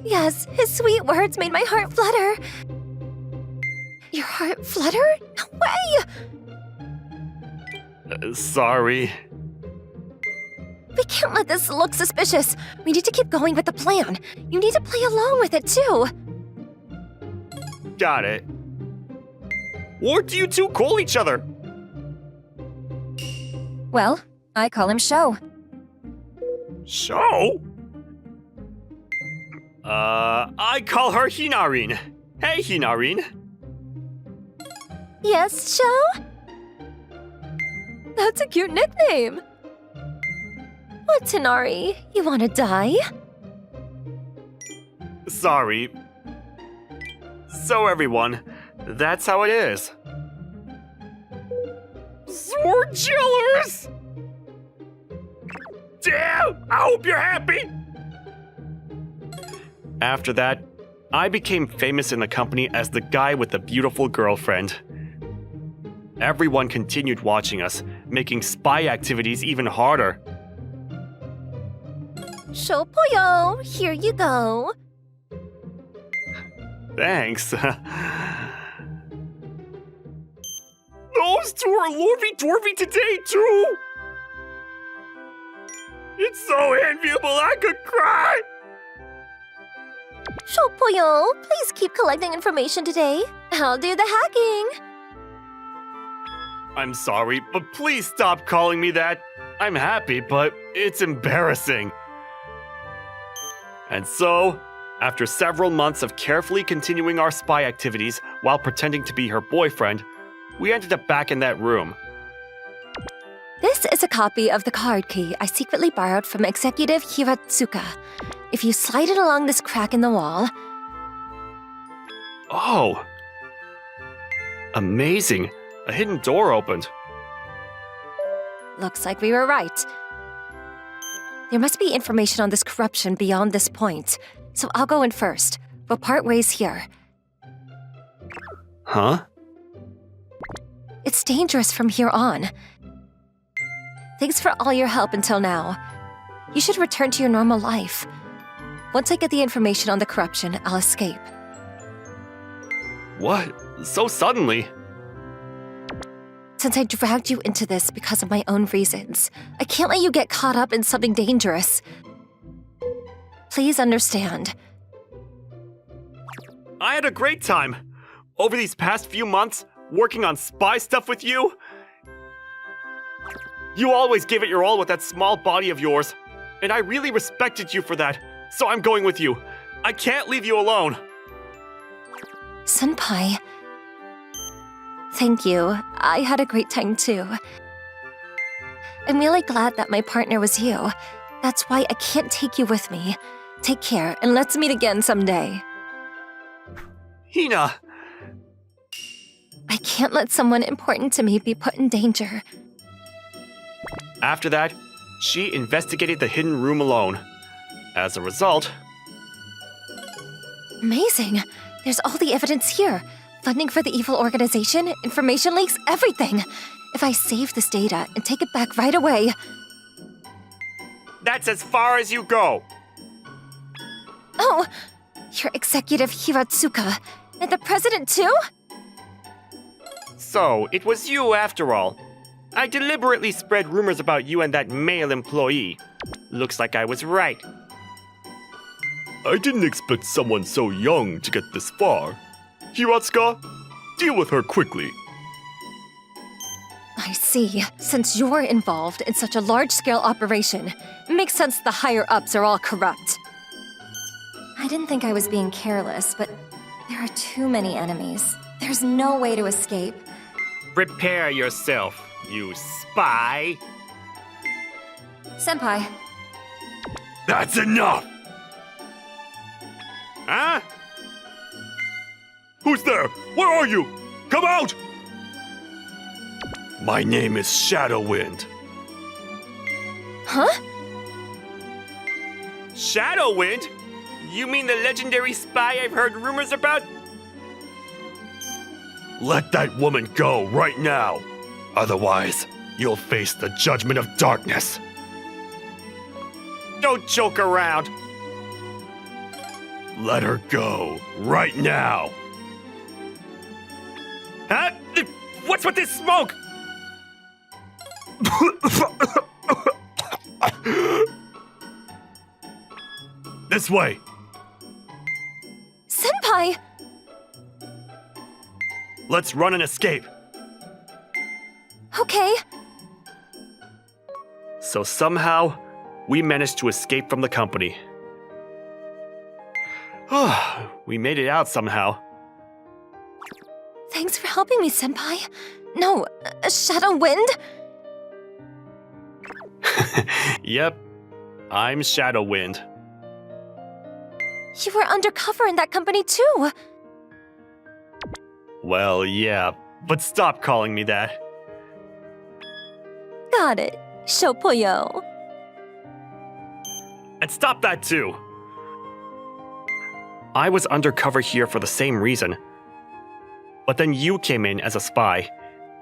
Yes, his sweet words made my heart flutter. Your heart flutter? No way! Sorry. We We can't let this look suspicious. We need to keep going with the plan. You need to play along with it, too. Got it. What do you two call each other? Well, I call him Sho. Sho? I call her Hinarin. Hey, Hinarin. Yes, Sho? That's a cute nickname. What, Tenari? You want to die? Sorry. So everyone, that's how it is. So jealous! Damn! I hope you're happy! After that, I became famous in the company as the guy with the beautiful girlfriend. Everyone continued watching us, making spy activities even harder. Sho Poyo, here you go. Thanks. Those two are lorvy-dorvy today, too! It's so enviable I could cry! Sho Poyo, please keep collecting information today. I'll do the hacking. I'm sorry, but please stop calling me that. I'm happy, but it's embarrassing. And so, after several months of carefully continuing our spy activities while pretending to be her boyfriend, we ended up back in that room. This is a copy of the card key I secretly borrowed from Executive Hiratsuka. If you slide it along this crack in the wall... Oh! Amazing! A hidden door opened. Looks like we were right. There must be information on this corruption beyond this point, so I'll go in first. We'll part ways here. Huh? It's dangerous from here on. Thanks for all your help until now. You should return to your normal life. Once I get the information on the corruption, I'll escape. What? So suddenly? Since I dragged you into this because of my own reasons, I can't let you get caught up in something dangerous. Please understand. I had a great time. Over these past few months, working on spy stuff with you. You always gave it your all with that small body of yours, and I really respected you for that, so I'm going with you. I can't leave you alone. Senpai. Thank you. I had a great time too. I'm really glad that my partner was you. That's why I can't take you with me. Take care, and let's meet again someday. Hina! I can't let someone important to me be put in danger. After that, she investigated the hidden room alone. As a result... Amazing! There's all the evidence here. Funding for the evil organization, information leaks, everything. If I save this data and take it back right away... That's as far as you go! Oh! You're Executive Hiratsuka. And the president too? So, it was you after all. I deliberately spread rumors about you and that male employee. Looks like I was right. I didn't expect someone so young to get this far. Hiratsuka, deal with her quickly. I see. Since you're involved in such a large-scale operation, it makes sense the higher-ups are all corrupt. I didn't think I was being careless, but there are too many enemies. There's no way to escape. Prepare yourself, you spy. Senpai. That's enough! Huh? Who's there? Where are you? Come out! My name is Shadowwind. Huh? Shadowwind? You mean the legendary spy I've heard rumors about? Let that woman go right now. Otherwise, you'll face the judgment of darkness. Don't joke around. Let her go right now. Huh? What's with this smoke? This way! Senpai! Let's run and escape! Okay. So somehow, we managed to escape from the company. We made it out somehow. Thanks for helping me, Senpai. No, Shadow Wind? Yep, I'm Shadow Wind. You were undercover in that company too. Well, yeah, but stop calling me that. Got it. Shopoyo. And stop that too! I was undercover here for the same reason. But then you came in as a spy,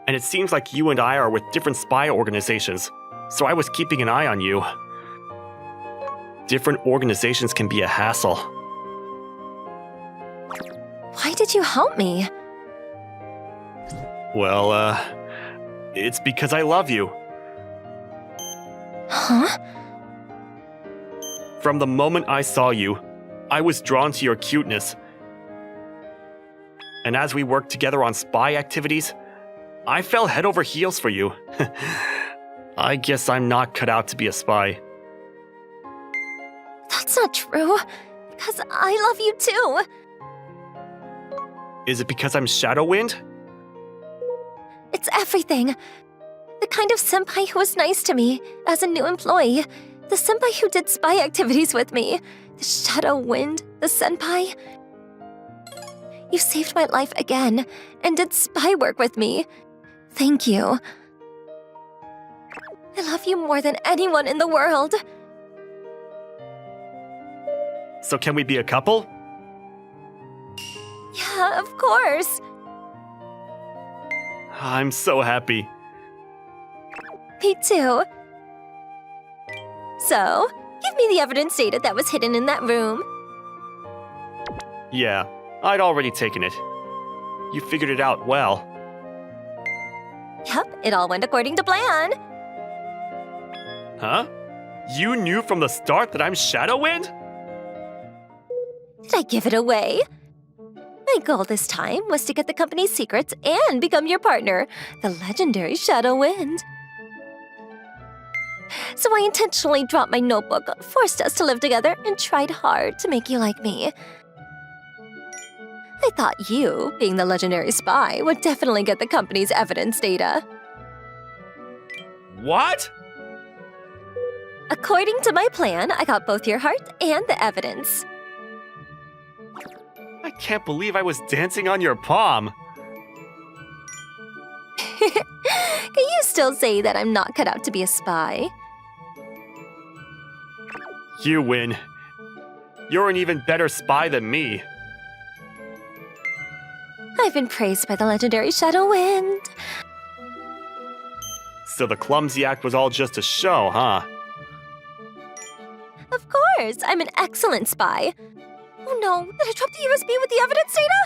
and it seems like you and I are with different spy organizations, so I was keeping an eye on you. Different organizations can be a hassle. Why did you help me? Well, it's because I love you. Huh? From the moment I saw you, I was drawn to your cuteness. And as we worked together on spy activities, I fell head over heels for you. I guess I'm not cut out to be a spy. That's not true. Because I love you too. Is it because I'm Shadow Wind? It's everything. The kind of senpai who was nice to me as a new employee. The senpai who did spy activities with me. The Shadow Wind, the senpai. You saved my life again and did spy work with me. Thank you. I love you more than anyone in the world. So can we be a couple? Yeah, of course. I'm so happy. Me too. So, give me the evidence data that was hidden in that room. Yeah, I'd already taken it. You figured it out well. Yep, it all went according to plan. Huh? You knew from the start that I'm Shadow Wind? Did I give it away? My goal this time was to get the company's secrets and become your partner, the legendary Shadow Wind. So I intentionally dropped my notebook, forced us to live together, and tried hard to make you like me. I thought you, being the legendary spy, would definitely get the company's evidence data. What? According to my plan, I got both your heart and the evidence. I can't believe I was dancing on your palm. Can you still say that I'm not cut out to be a spy? You win. You're an even better spy than me. I've been praised by the legendary Shadow Wind. So the clumsy act was all just a show, huh? Of course, I'm an excellent spy. Oh no, did I drop the USB with the evidence data?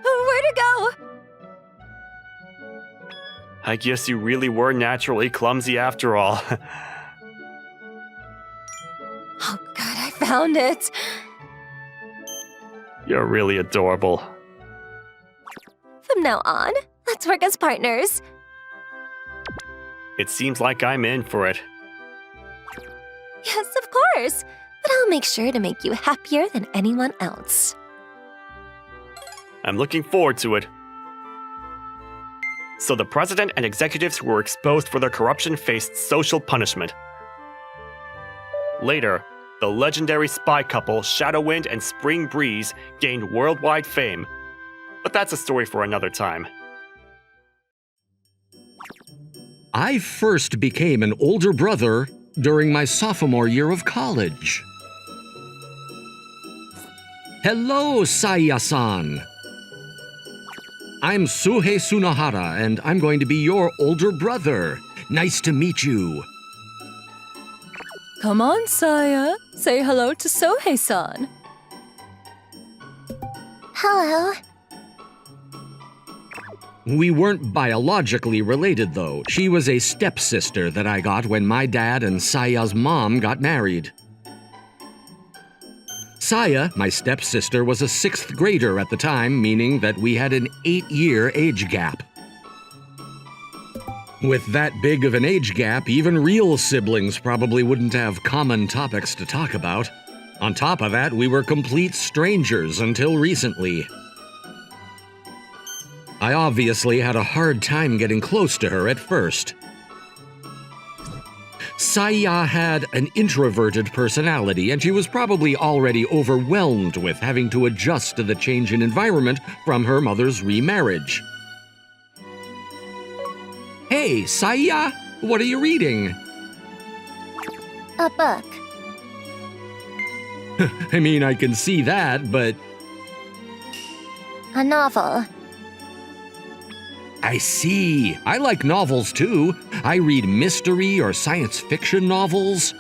Where'd it go? I guess you really were naturally clumsy after all. Oh good, I found it. You're really adorable. From now on, let's work as partners. It seems like I'm in for it. Yes, of course. But I'll make sure to make you happier than anyone else. I'm looking forward to it. So the president and executives who were exposed for their corruption faced social punishment. Later, the legendary spy couple Shadow Wind and Spring Breeze gained worldwide fame. But that's a story for another time. I first became an older brother during my sophomore year of college. Hello, Saya-san. I'm Suhei Sunahara, and I'm going to be your older brother. Nice to meet you. Come on, Saya. Say hello to Sohei-san. Hello. We weren't biologically related, though. She was a stepsister that I got when my dad and Saya's mom got married. Saya, my stepsister, was a 6th grader at the time, meaning that we had an 8-year age gap. With that big of an age gap, even real siblings probably wouldn't have common topics to talk about. On top of that, we were complete strangers until recently. I obviously had a hard time getting close to her at first. Saya had an introverted personality, and she was probably already overwhelmed with having to adjust to the change in environment from her mother's remarriage. Hey, Saya, what are you reading? A book. I mean, I can see that, but A novel. I see. I like novels too. I read mystery or science fiction novels.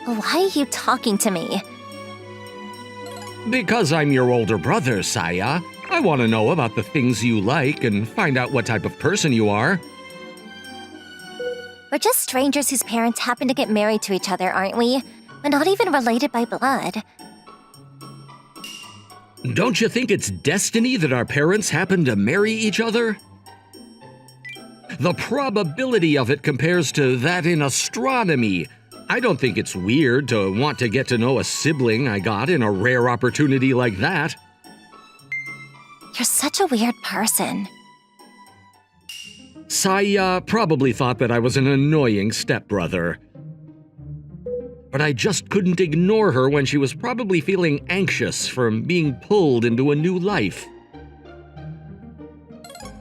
Why are you talking to me? Because I'm your older brother, Saya. I want to know about the things you like and find out what type of person you are. We're just strangers whose parents happen to get married to each other, aren't we? We're not even related by blood. Don't you think it's destiny that our parents happen to marry each other? The probability of it compares to that in astronomy. I don't think it's weird to want to get to know a sibling I got in a rare opportunity like that. You're such a weird person. Saya probably thought that I was an annoying stepbrother. But I just couldn't ignore her when she was probably feeling anxious from being pulled into a new life.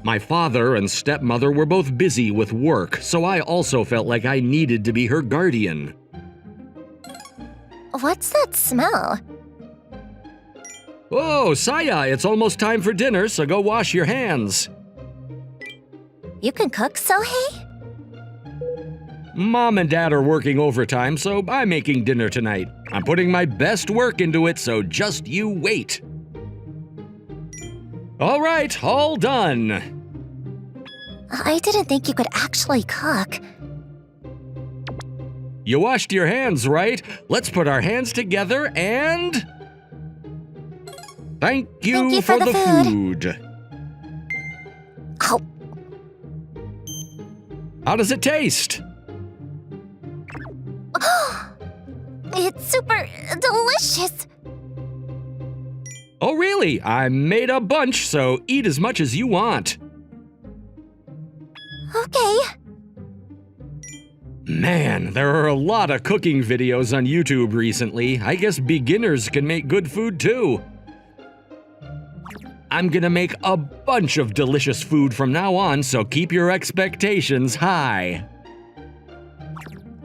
My father and stepmother were both busy with work, so I also felt like I needed to be her guardian. What's that smell? Oh, Saya, it's almost time for dinner, so go wash your hands. You can cook, Sohei? Mom and Dad are working overtime, so I'm making dinner tonight. I'm putting my best work into it, so just you wait. All right, all done. I didn't think you could actually cook. You washed your hands, right? Let's put our hands together and... Thank you for the food. Oh, How does it taste? it's super delicious. Oh, really? I made a bunch, so eat as much as you want. Okay. Man, there are a lot of cooking videos on YouTube recently. I guess beginners can make good food too. I'm gonna make a bunch of delicious food from now on, so keep your expectations high.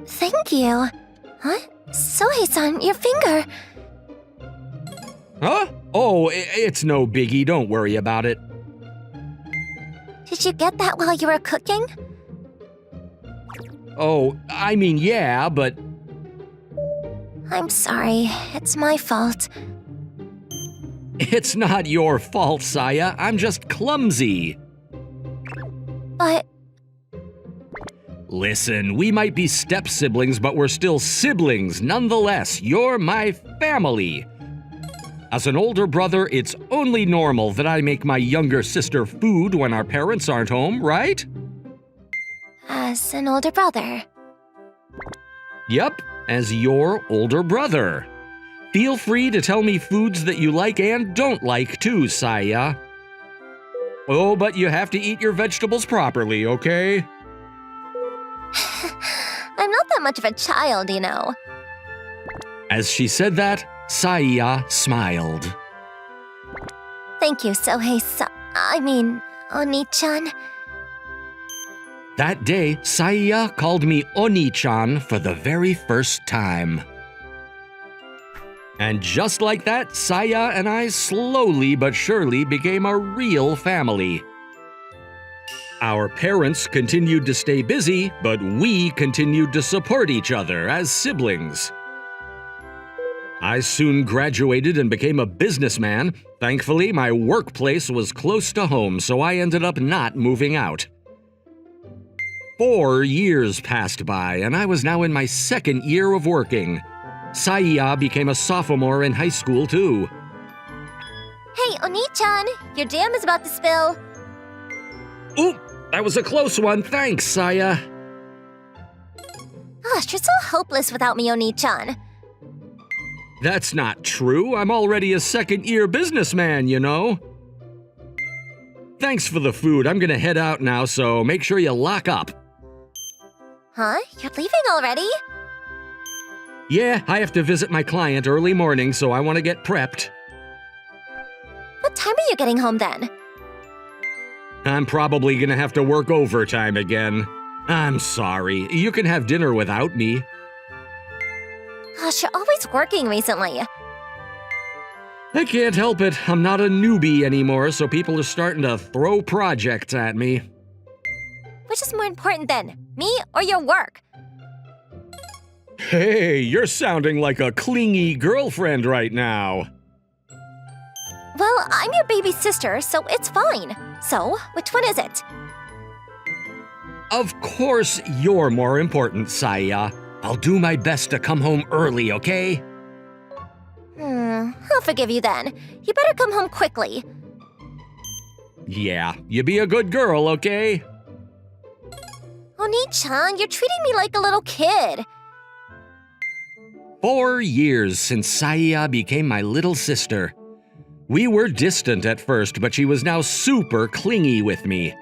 Thank you. Huh? Sohei-san, your finger. Huh? Oh, it's no biggie. Don't worry about it. Did you get that while you were cooking? Oh, I mean, yeah, but... I'm sorry. It's my fault. It's not your fault, Saya. I'm just clumsy. But Listen, we might be step-siblings, but we're still siblings nonetheless. You're my family. As an older brother, it's only normal that I make my younger sister food when our parents aren't home, right? as an older brother. Yep, as your older brother. Feel free to tell me foods that you like and don't like too, Saya. Oh, but you have to eat your vegetables properly, okay? I'm not that much of a child, you know. As she said that, Saya smiled. Thank you, Oni-chan. That day, Saya called me Oni-chan for the very first time. And just like that, Saya and I slowly but surely became a real family. Our parents continued to stay busy, but we continued to support each other as siblings. I soon graduated and became a businessman. Thankfully, my workplace was close to home, so I ended up not moving out. 4 years passed by, and I was now in my 2nd year of working. Saya became a sophomore in high school, too. Hey, Oni-chan, your jam is about to spill. Oop, that was a close one. Thanks, Saya. Gosh, you're so hopeless without me, Oni-chan. That's not true. I'm already a 2nd-year businessman, you know. Thanks for the food. I'm gonna head out now, so make sure you lock up. Huh? You're leaving already? Yeah, I have to visit my client early morning, so I want to get prepped. What time are you getting home then? I'm probably gonna have to work overtime again. I'm sorry. You can have dinner without me. Gosh, you're always working recently. I can't help it. I'm not a newbie anymore, so people are starting to throw projects at me. Which is more important then, me or your work? Hey, you're sounding like a clingy girlfriend right now. Well, I'm your baby sister, so it's fine. So, which one is it? Of course, you're more important, Saya. I'll do my best to come home early, okay? I'll forgive you then. You better come home quickly. Yeah, you be a good girl, okay? Oni-chan, you're treating me like a little kid. 4 years since Saya became my little sister. We were distant at first, but she was now super clingy with me.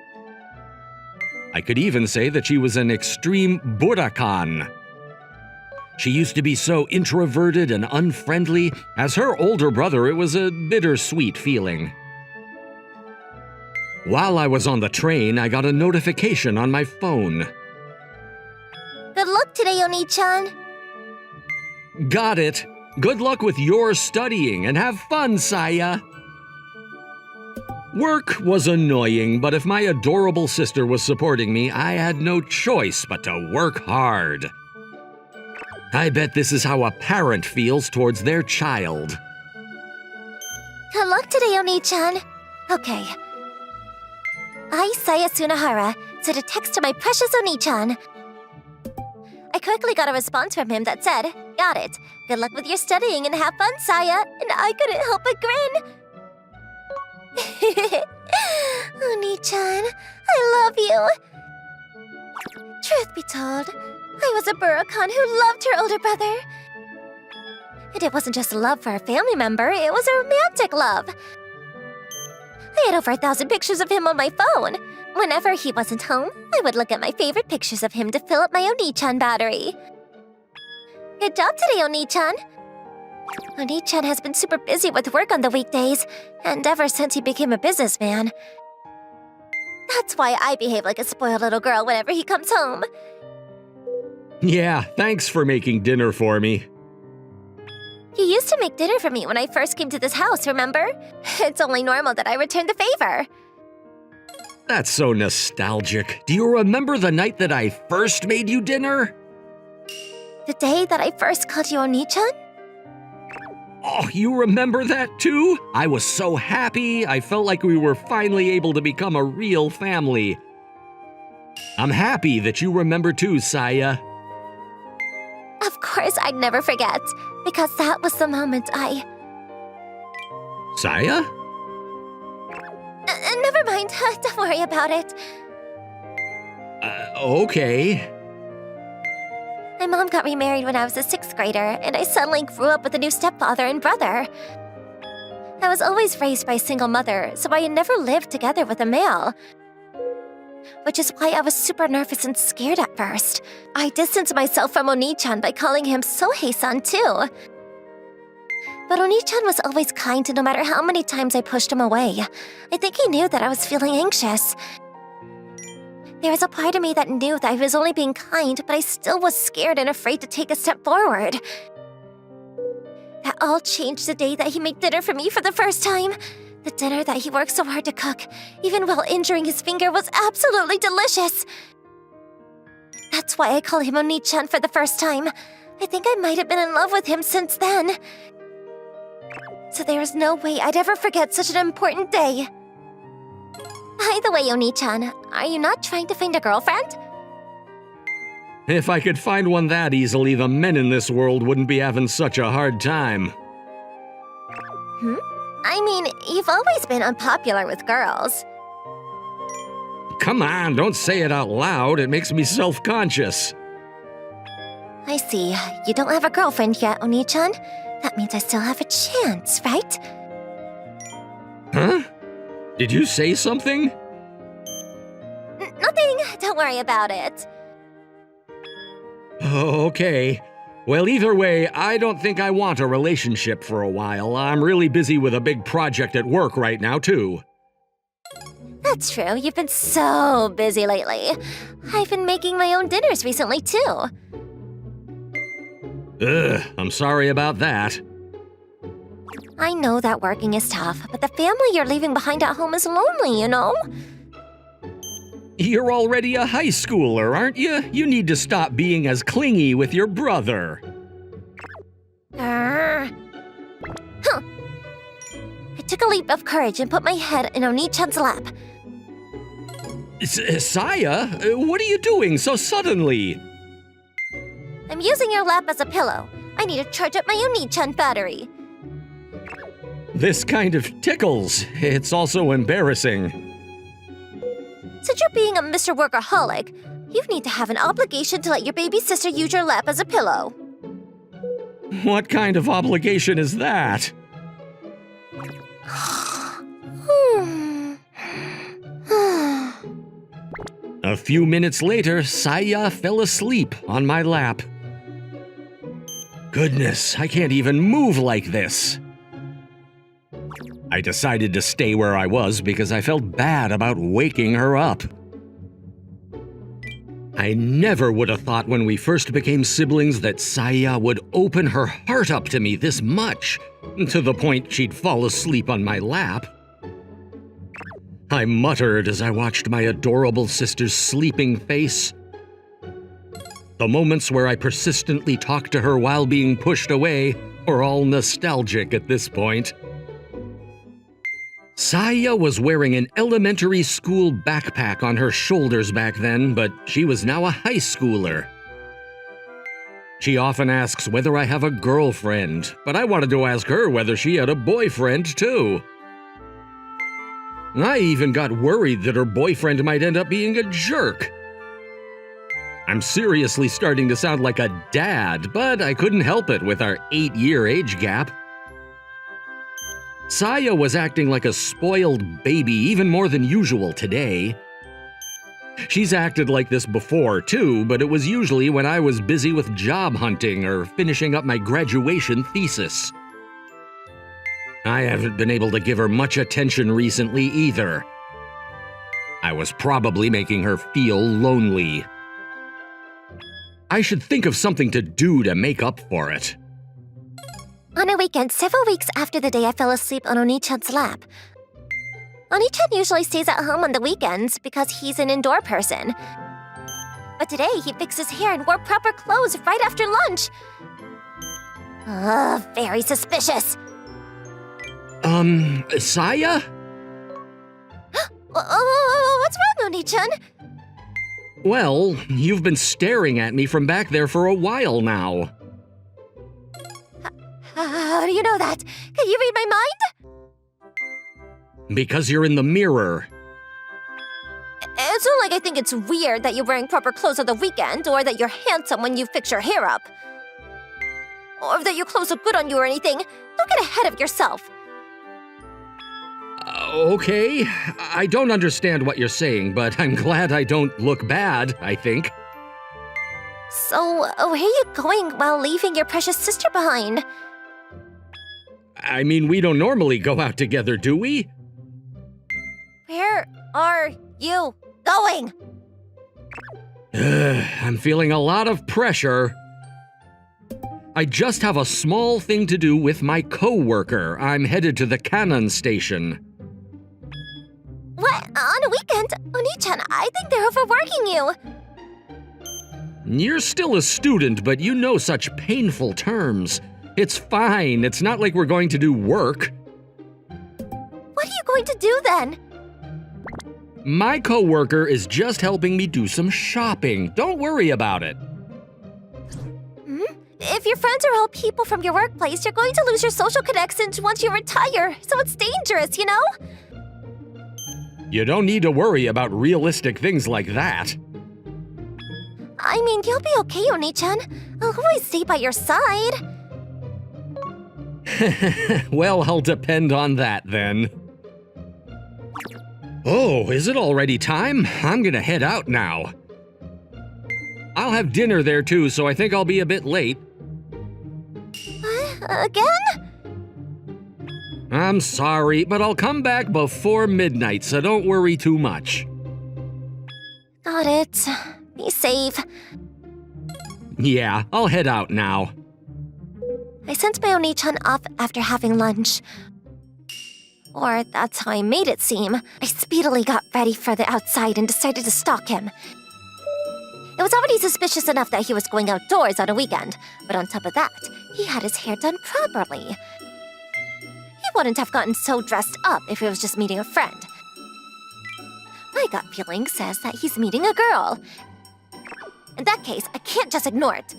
I could even say that she was an extreme burakan. She used to be so introverted and unfriendly. As her older brother, it was a bittersweet feeling. While I was on the train, I got a notification on my phone. Good luck today, Oni-chan. Got it. Good luck with your studying and have fun, Saya. Work was annoying, but if my adorable sister was supporting me, I had no choice but to work hard. I bet this is how a parent feels towards their child. Good luck today, Oni-chan. Okay. I, Saya Sunahara, sent a text to my precious Oni-chan. I quickly got a response from him that said, "Got it. Good luck with your studying and have fun, Saya." And I couldn't help but grin. Oni-chan, I love you. Truth be told, I was a Burakan who loved her older brother. And it wasn't just a love for a family member, it was a romantic love. I had over 1,000 pictures of him on my phone. Whenever he wasn't home, I would look at my favorite pictures of him to fill up my Oni-chan battery. Good job today, Oni-chan. Oni-chan has been super busy with work on the weekdays, and ever since he became a businessman. That's why I behave like a spoiled little girl whenever he comes home. Yeah, thanks for making dinner for me. You used to make dinner for me when I first came to this house, remember? It's only normal that I return the favor. That's so nostalgic. Do you remember the night that I first made you dinner? The day that I first called you Oni-chan? Oh, you remember that too? I was so happy. I felt like we were finally able to become a real family. I'm happy that you remember too, Saya. Of course I'd never forget, because that was the moment Saya? Never mind, don't worry about it. Okay. My mom got remarried when I was a 6th grader, and I suddenly grew up with a new stepfather and brother. I was always raised by a single mother, so I had never lived together with a male. Which is why I was super nervous and scared at first. I distanced myself from Oni-chan by calling him Sohei-san too. But Oni-chan was always kind no matter how many times I pushed him away. I think he knew that I was feeling anxious. There was a part of me that knew that I was only being kind, but I still was scared and afraid to take a step forward. That all changed the day that he made dinner for me for the first time. The dinner that he worked so hard to cook, even while injuring his finger, was absolutely delicious. That's why I call him Oni-chan for the first time. I think I might have been in love with him since then. So there is no way I'd ever forget such an important day. By the way, Oni-chan, are you not trying to find a girlfriend? If I could find one that easily, the men in this world wouldn't be having such a hard time. I mean, you've always been unpopular with girls. Come on, don't say it out loud. It makes me self-conscious. I see. You don't have a girlfriend yet, Oni-chan. That means I still have a chance, right? Huh? Did you say something? Nothing. Don't worry about it. Oh, okay. Well, either way, I don't think I want a relationship for a while. I'm really busy with a big project at work right now, too. That's true. You've been so busy lately. I've been making my own dinners recently, too. Ugh, I'm sorry about that. I know that working is tough, but the family you're leaving behind at home is lonely, you know? You're already a high schooler, aren't you? You need to stop being as clingy with your brother. Huh. I took a leap of courage and put my head in Oni-chan's lap. Saya, what are you doing so suddenly? I'm using your lap as a pillow. I need to charge up my Oni-chan battery. This kind of tickles. It's also embarrassing. Since you're being a Mr. Workaholic, you need to have an obligation to let your baby sister use your lap as a pillow. What kind of obligation is that? A few minutes later, Saya fell asleep on my lap. Goodness, I can't even move like this. I decided to stay where I was because I felt bad about waking her up. I never would have thought when we first became siblings that Saya would open her heart up to me this much, to the point she'd fall asleep on my lap. I muttered as I watched my adorable sister's sleeping face. The moments where I persistently talked to her while being pushed away were all nostalgic at this point. Saya was wearing an elementary school backpack on her shoulders back then, but she was now a high schooler. She often asks whether I have a girlfriend, but I wanted to ask her whether she had a boyfriend too. I even got worried that her boyfriend might end up being a jerk. I'm seriously starting to sound like a dad, but I couldn't help it with our 8-year age gap. Saya was acting like a spoiled baby even more than usual today. She's acted like this before too, but it was usually when I was busy with job hunting or finishing up my graduation thesis. I haven't been able to give her much attention recently either. I was probably making her feel lonely. I should think of something to do to make up for it. On a weekend, several weeks after the day I fell asleep on Oni-chan's lap. Oni-chan usually stays at home on the weekends because he's an indoor person. But today, he fixed his hair and wore proper clothes right after lunch. Very suspicious. Saya? What's wrong, Oni-chan? Well, you've been staring at me from back there for a while now. How do you know that? Can you read my mind? Because you're in the mirror. It's not like I think it's weird that you're wearing proper clothes on the weekend, or that you're handsome when you fix your hair up. Or that your clothes look good on you or anything. Don't get ahead of yourself. Okay, I don't understand what you're saying, but I'm glad I don't look bad, I think. So, where are you going while leaving your precious sister behind? I mean, we don't normally go out together, do we? Where are you going? I'm feeling a lot of pressure. I just have a small thing to do with my co-worker. I'm headed to the Kanon station. What? On a weekend? Oni-chan, I think they're overworking you. You're still a student, but you know such painful terms. It's fine, it's not like we're going to do work. What are you going to do then? My coworker is just helping me do some shopping. Don't worry about it. If your friends are all people from your workplace, you're going to lose your social connections once you retire, so it's dangerous, you know? You don't need to worry about realistic things like that. I mean, you'll be okay, Oni-chan. I'll always stay by your side. Well, I'll depend on that then. Oh, is it already time? I'm gonna head out now. I'll have dinner there too, so I think I'll be a bit late. Again? I'm sorry, but I'll come back before midnight, so don't worry too much. Got it. Be safe. Yeah, I'll head out now. I sent my Oni-chan off after having lunch. Or that's how I made it seem. I speedily got ready for the outside and decided to stalk him. It was already suspicious enough that he was going outdoors on a weekend, but on top of that, he had his hair done properly. He wouldn't have gotten so dressed up if he was just meeting a friend. My gut feeling says that he's meeting a girl. In that case, I can't just ignore it.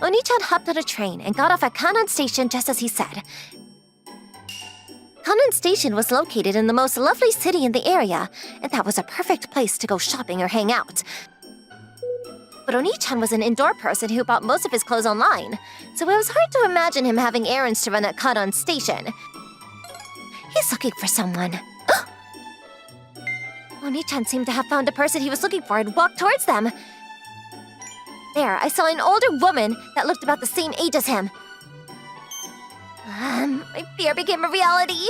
Oni-chan hopped on a train and got off at Kanon Station just as he said. Kanon Station was located in the most lovely city in the area, and that was a perfect place to go shopping or hang out. But Oni-chan was an indoor person who bought most of his clothes online, so it was hard to imagine him having errands to run at Kanon Station. He's looking for someone. Oni-chan seemed to have found the person he was looking for and walked towards them. There, I saw an older woman that looked about the same age as him. My fear became a reality.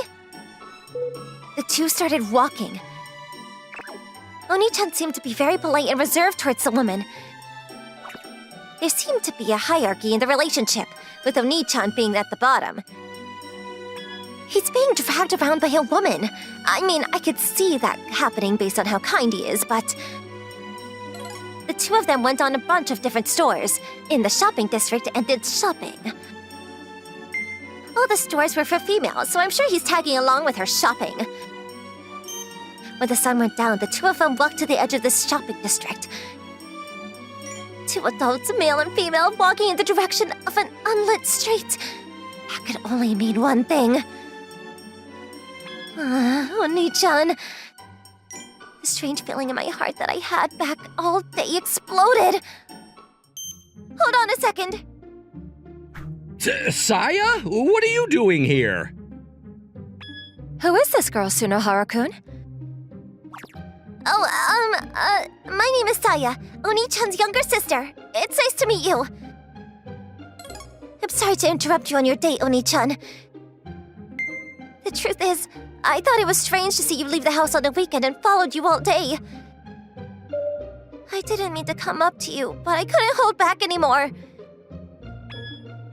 The two started walking. Oni-chan seemed to be very polite and reserved towards the woman. There seemed to be a hierarchy in the relationship, with Oni-chan being at the bottom. He's being dragged around by a woman. I mean, I could see that happening based on how kind he is, but... The two of them went on a bunch of different stores in the shopping district and did shopping. All the stores were for females, so I'm sure he's tagging along with her shopping. When the sun went down, the two of them walked to the edge of this shopping district. Two adults, male and female, walking in the direction of an unlit street. That could only mean one thing. Oni-chan. The strange feeling in my heart that I had back all day exploded. Hold on a second. Saya? What are you doing here? Who is this girl, Sunohara-kun? My name is Saya, Oni-chan's younger sister. It's nice to meet you. I'm sorry to interrupt you on your date, Oni-chan. The truth is, I thought it was strange to see you leave the house on the weekend and followed you all day. I didn't mean to come up to you, but I couldn't hold back anymore.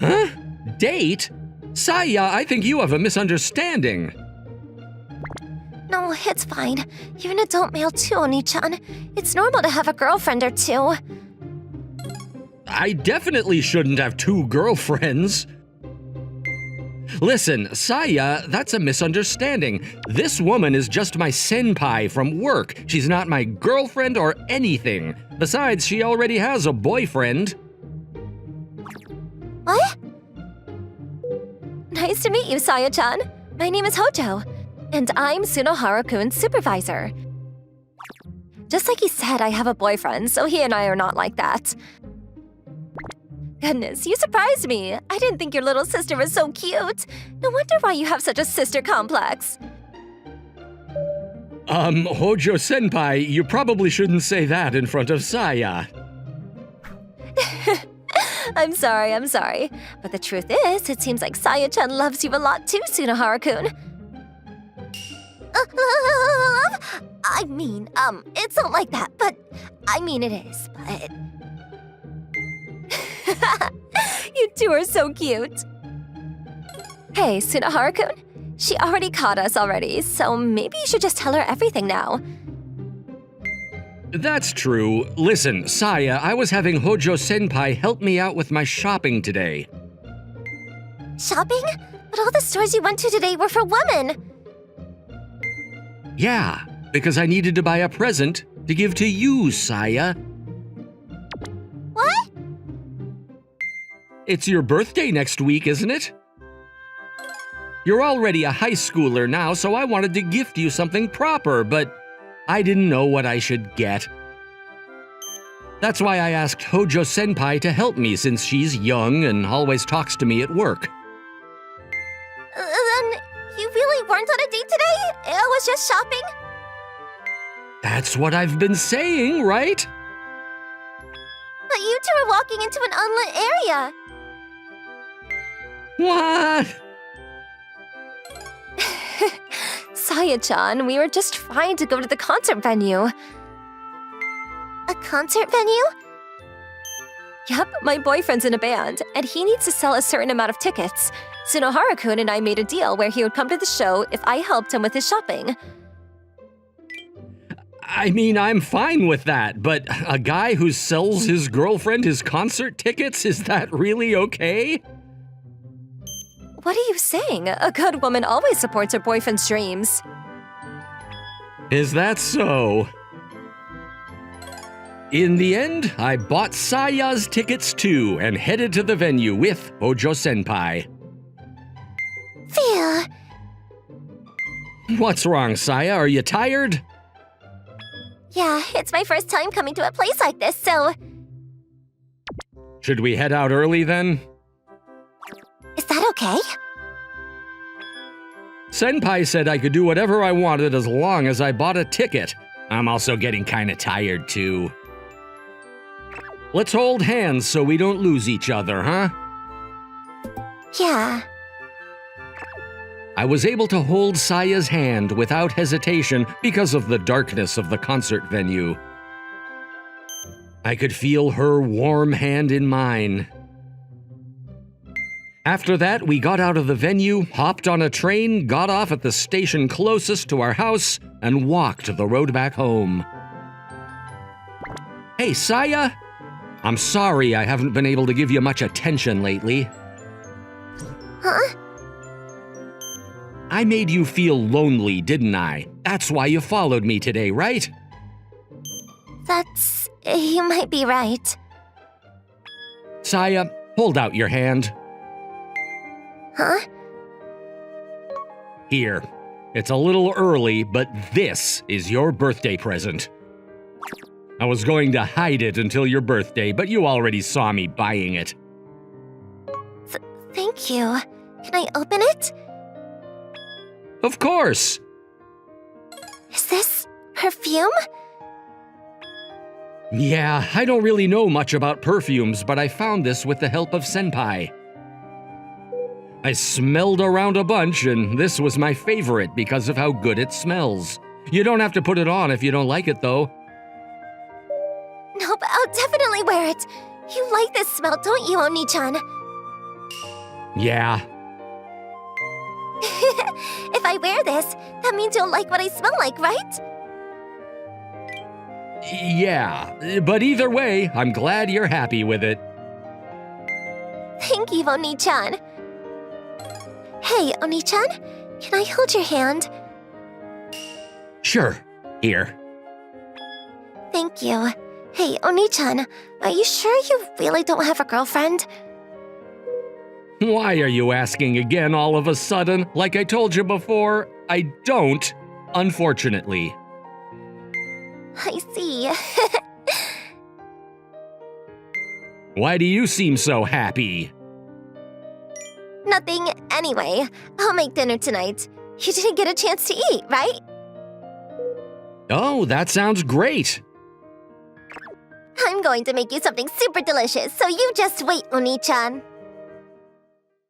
Huh? Date? Saya, I think you have a misunderstanding. No, it's fine. You're an adult male too, Oni-chan. It's normal to have a girlfriend or two. I definitely shouldn't have two girlfriends. Listen, Saya, that's a misunderstanding. This woman is just my senpai from work. She's not my girlfriend or anything. Besides, she already has a boyfriend. What? Nice to meet you, Saya-chan. My name is Hojo, and I'm Sunohara-kun's supervisor. Just like he said, I have a boyfriend, so he and I are not like that. Goodness, you surprised me. I didn't think your little sister was so cute. No wonder why you have such a sister complex. Hojo-senpai, you probably shouldn't say that in front of Saya. I'm sorry. But the truth is, it seems like Saya-chan loves you a lot too, Sunohara-kun. I mean, it's not like that, but I mean it is, but... You two are so cute. Hey, Sunohara-kun, she already caught us already, so maybe you should just tell her everything now. That's true. Listen, Saya, I was having Hojo-senpai help me out with my shopping today. Shopping? But all the stores you went to today were for women. Yeah, because I needed to buy a present to give to you, Saya. What? It's your birthday next week, isn't it? You're already a high schooler now, so I wanted to gift you something proper, but I didn't know what I should get. That's why I asked Hojo-senpai to help me since she's young and always talks to me at work. Then you really weren't on a date today? It was just shopping? That's what I've been saying, right? But you two were walking into an unlit area. What? Saya-chan, we were just trying to go to the concert venue. A concert venue? Yep, my boyfriend's in a band, and he needs to sell a certain amount of tickets. Tsunohara-kun and I made a deal where he would come to the show if I helped him with his shopping. I mean, I'm fine with that, but a guy who sells his girlfriend his concert tickets, is that really okay? What are you saying? A good woman always supports her boyfriend's dreams. Is that so? In the end, I bought Saya's tickets too and headed to the venue with Hojo-senpai. Phew. What's wrong, Saya? Are you tired? Yeah, it's my first time coming to a place like this, so... Should we head out early then? Is that okay? Senpai said I could do whatever I wanted as long as I bought a ticket. I'm also getting kinda tired too. Let's hold hands so we don't lose each other, huh? Yeah. I was able to hold Saya's hand without hesitation because of the darkness of the concert venue. I could feel her warm hand in mine. After that, we got out of the venue, hopped on a train, got off at the station closest to our house, and walked the road back home. Hey, Saya! I'm sorry I haven't been able to give you much attention lately. Huh? I made you feel lonely, didn't I? That's why you followed me today, right? That's... you might be right. Saya, hold out your hand. Huh? Here. It's a little early, but this is your birthday present. I was going to hide it until your birthday, but you already saw me buying it. Thank you. Can I open it? Of course! Is this perfume? Yeah, I don't really know much about perfumes, but I found this with the help of Senpai. I smelled around a bunch, and this was my favorite because of how good it smells. You don't have to put it on if you don't like it, though. Nope, I'll definitely wear it. You like this smell, don't you, Oni-chan? Yeah. If I wear this, that means you'll like what I smell like, right? Yeah, but either way, I'm glad you're happy with it. Thank you, Oni-chan. Hey, Oni-chan, can I hold your hand? Sure. Here. Thank you. Hey, Oni-chan, are you sure you really don't have a girlfriend? Why are you asking again all of a sudden? Like I told you before, I don't, unfortunately. I see. Why do you seem so happy? Nothing. Anyway, I'll make dinner tonight. You didn't get a chance to eat, right? Oh, that sounds great. I'm going to make you something super delicious, so you just wait, Oni-chan.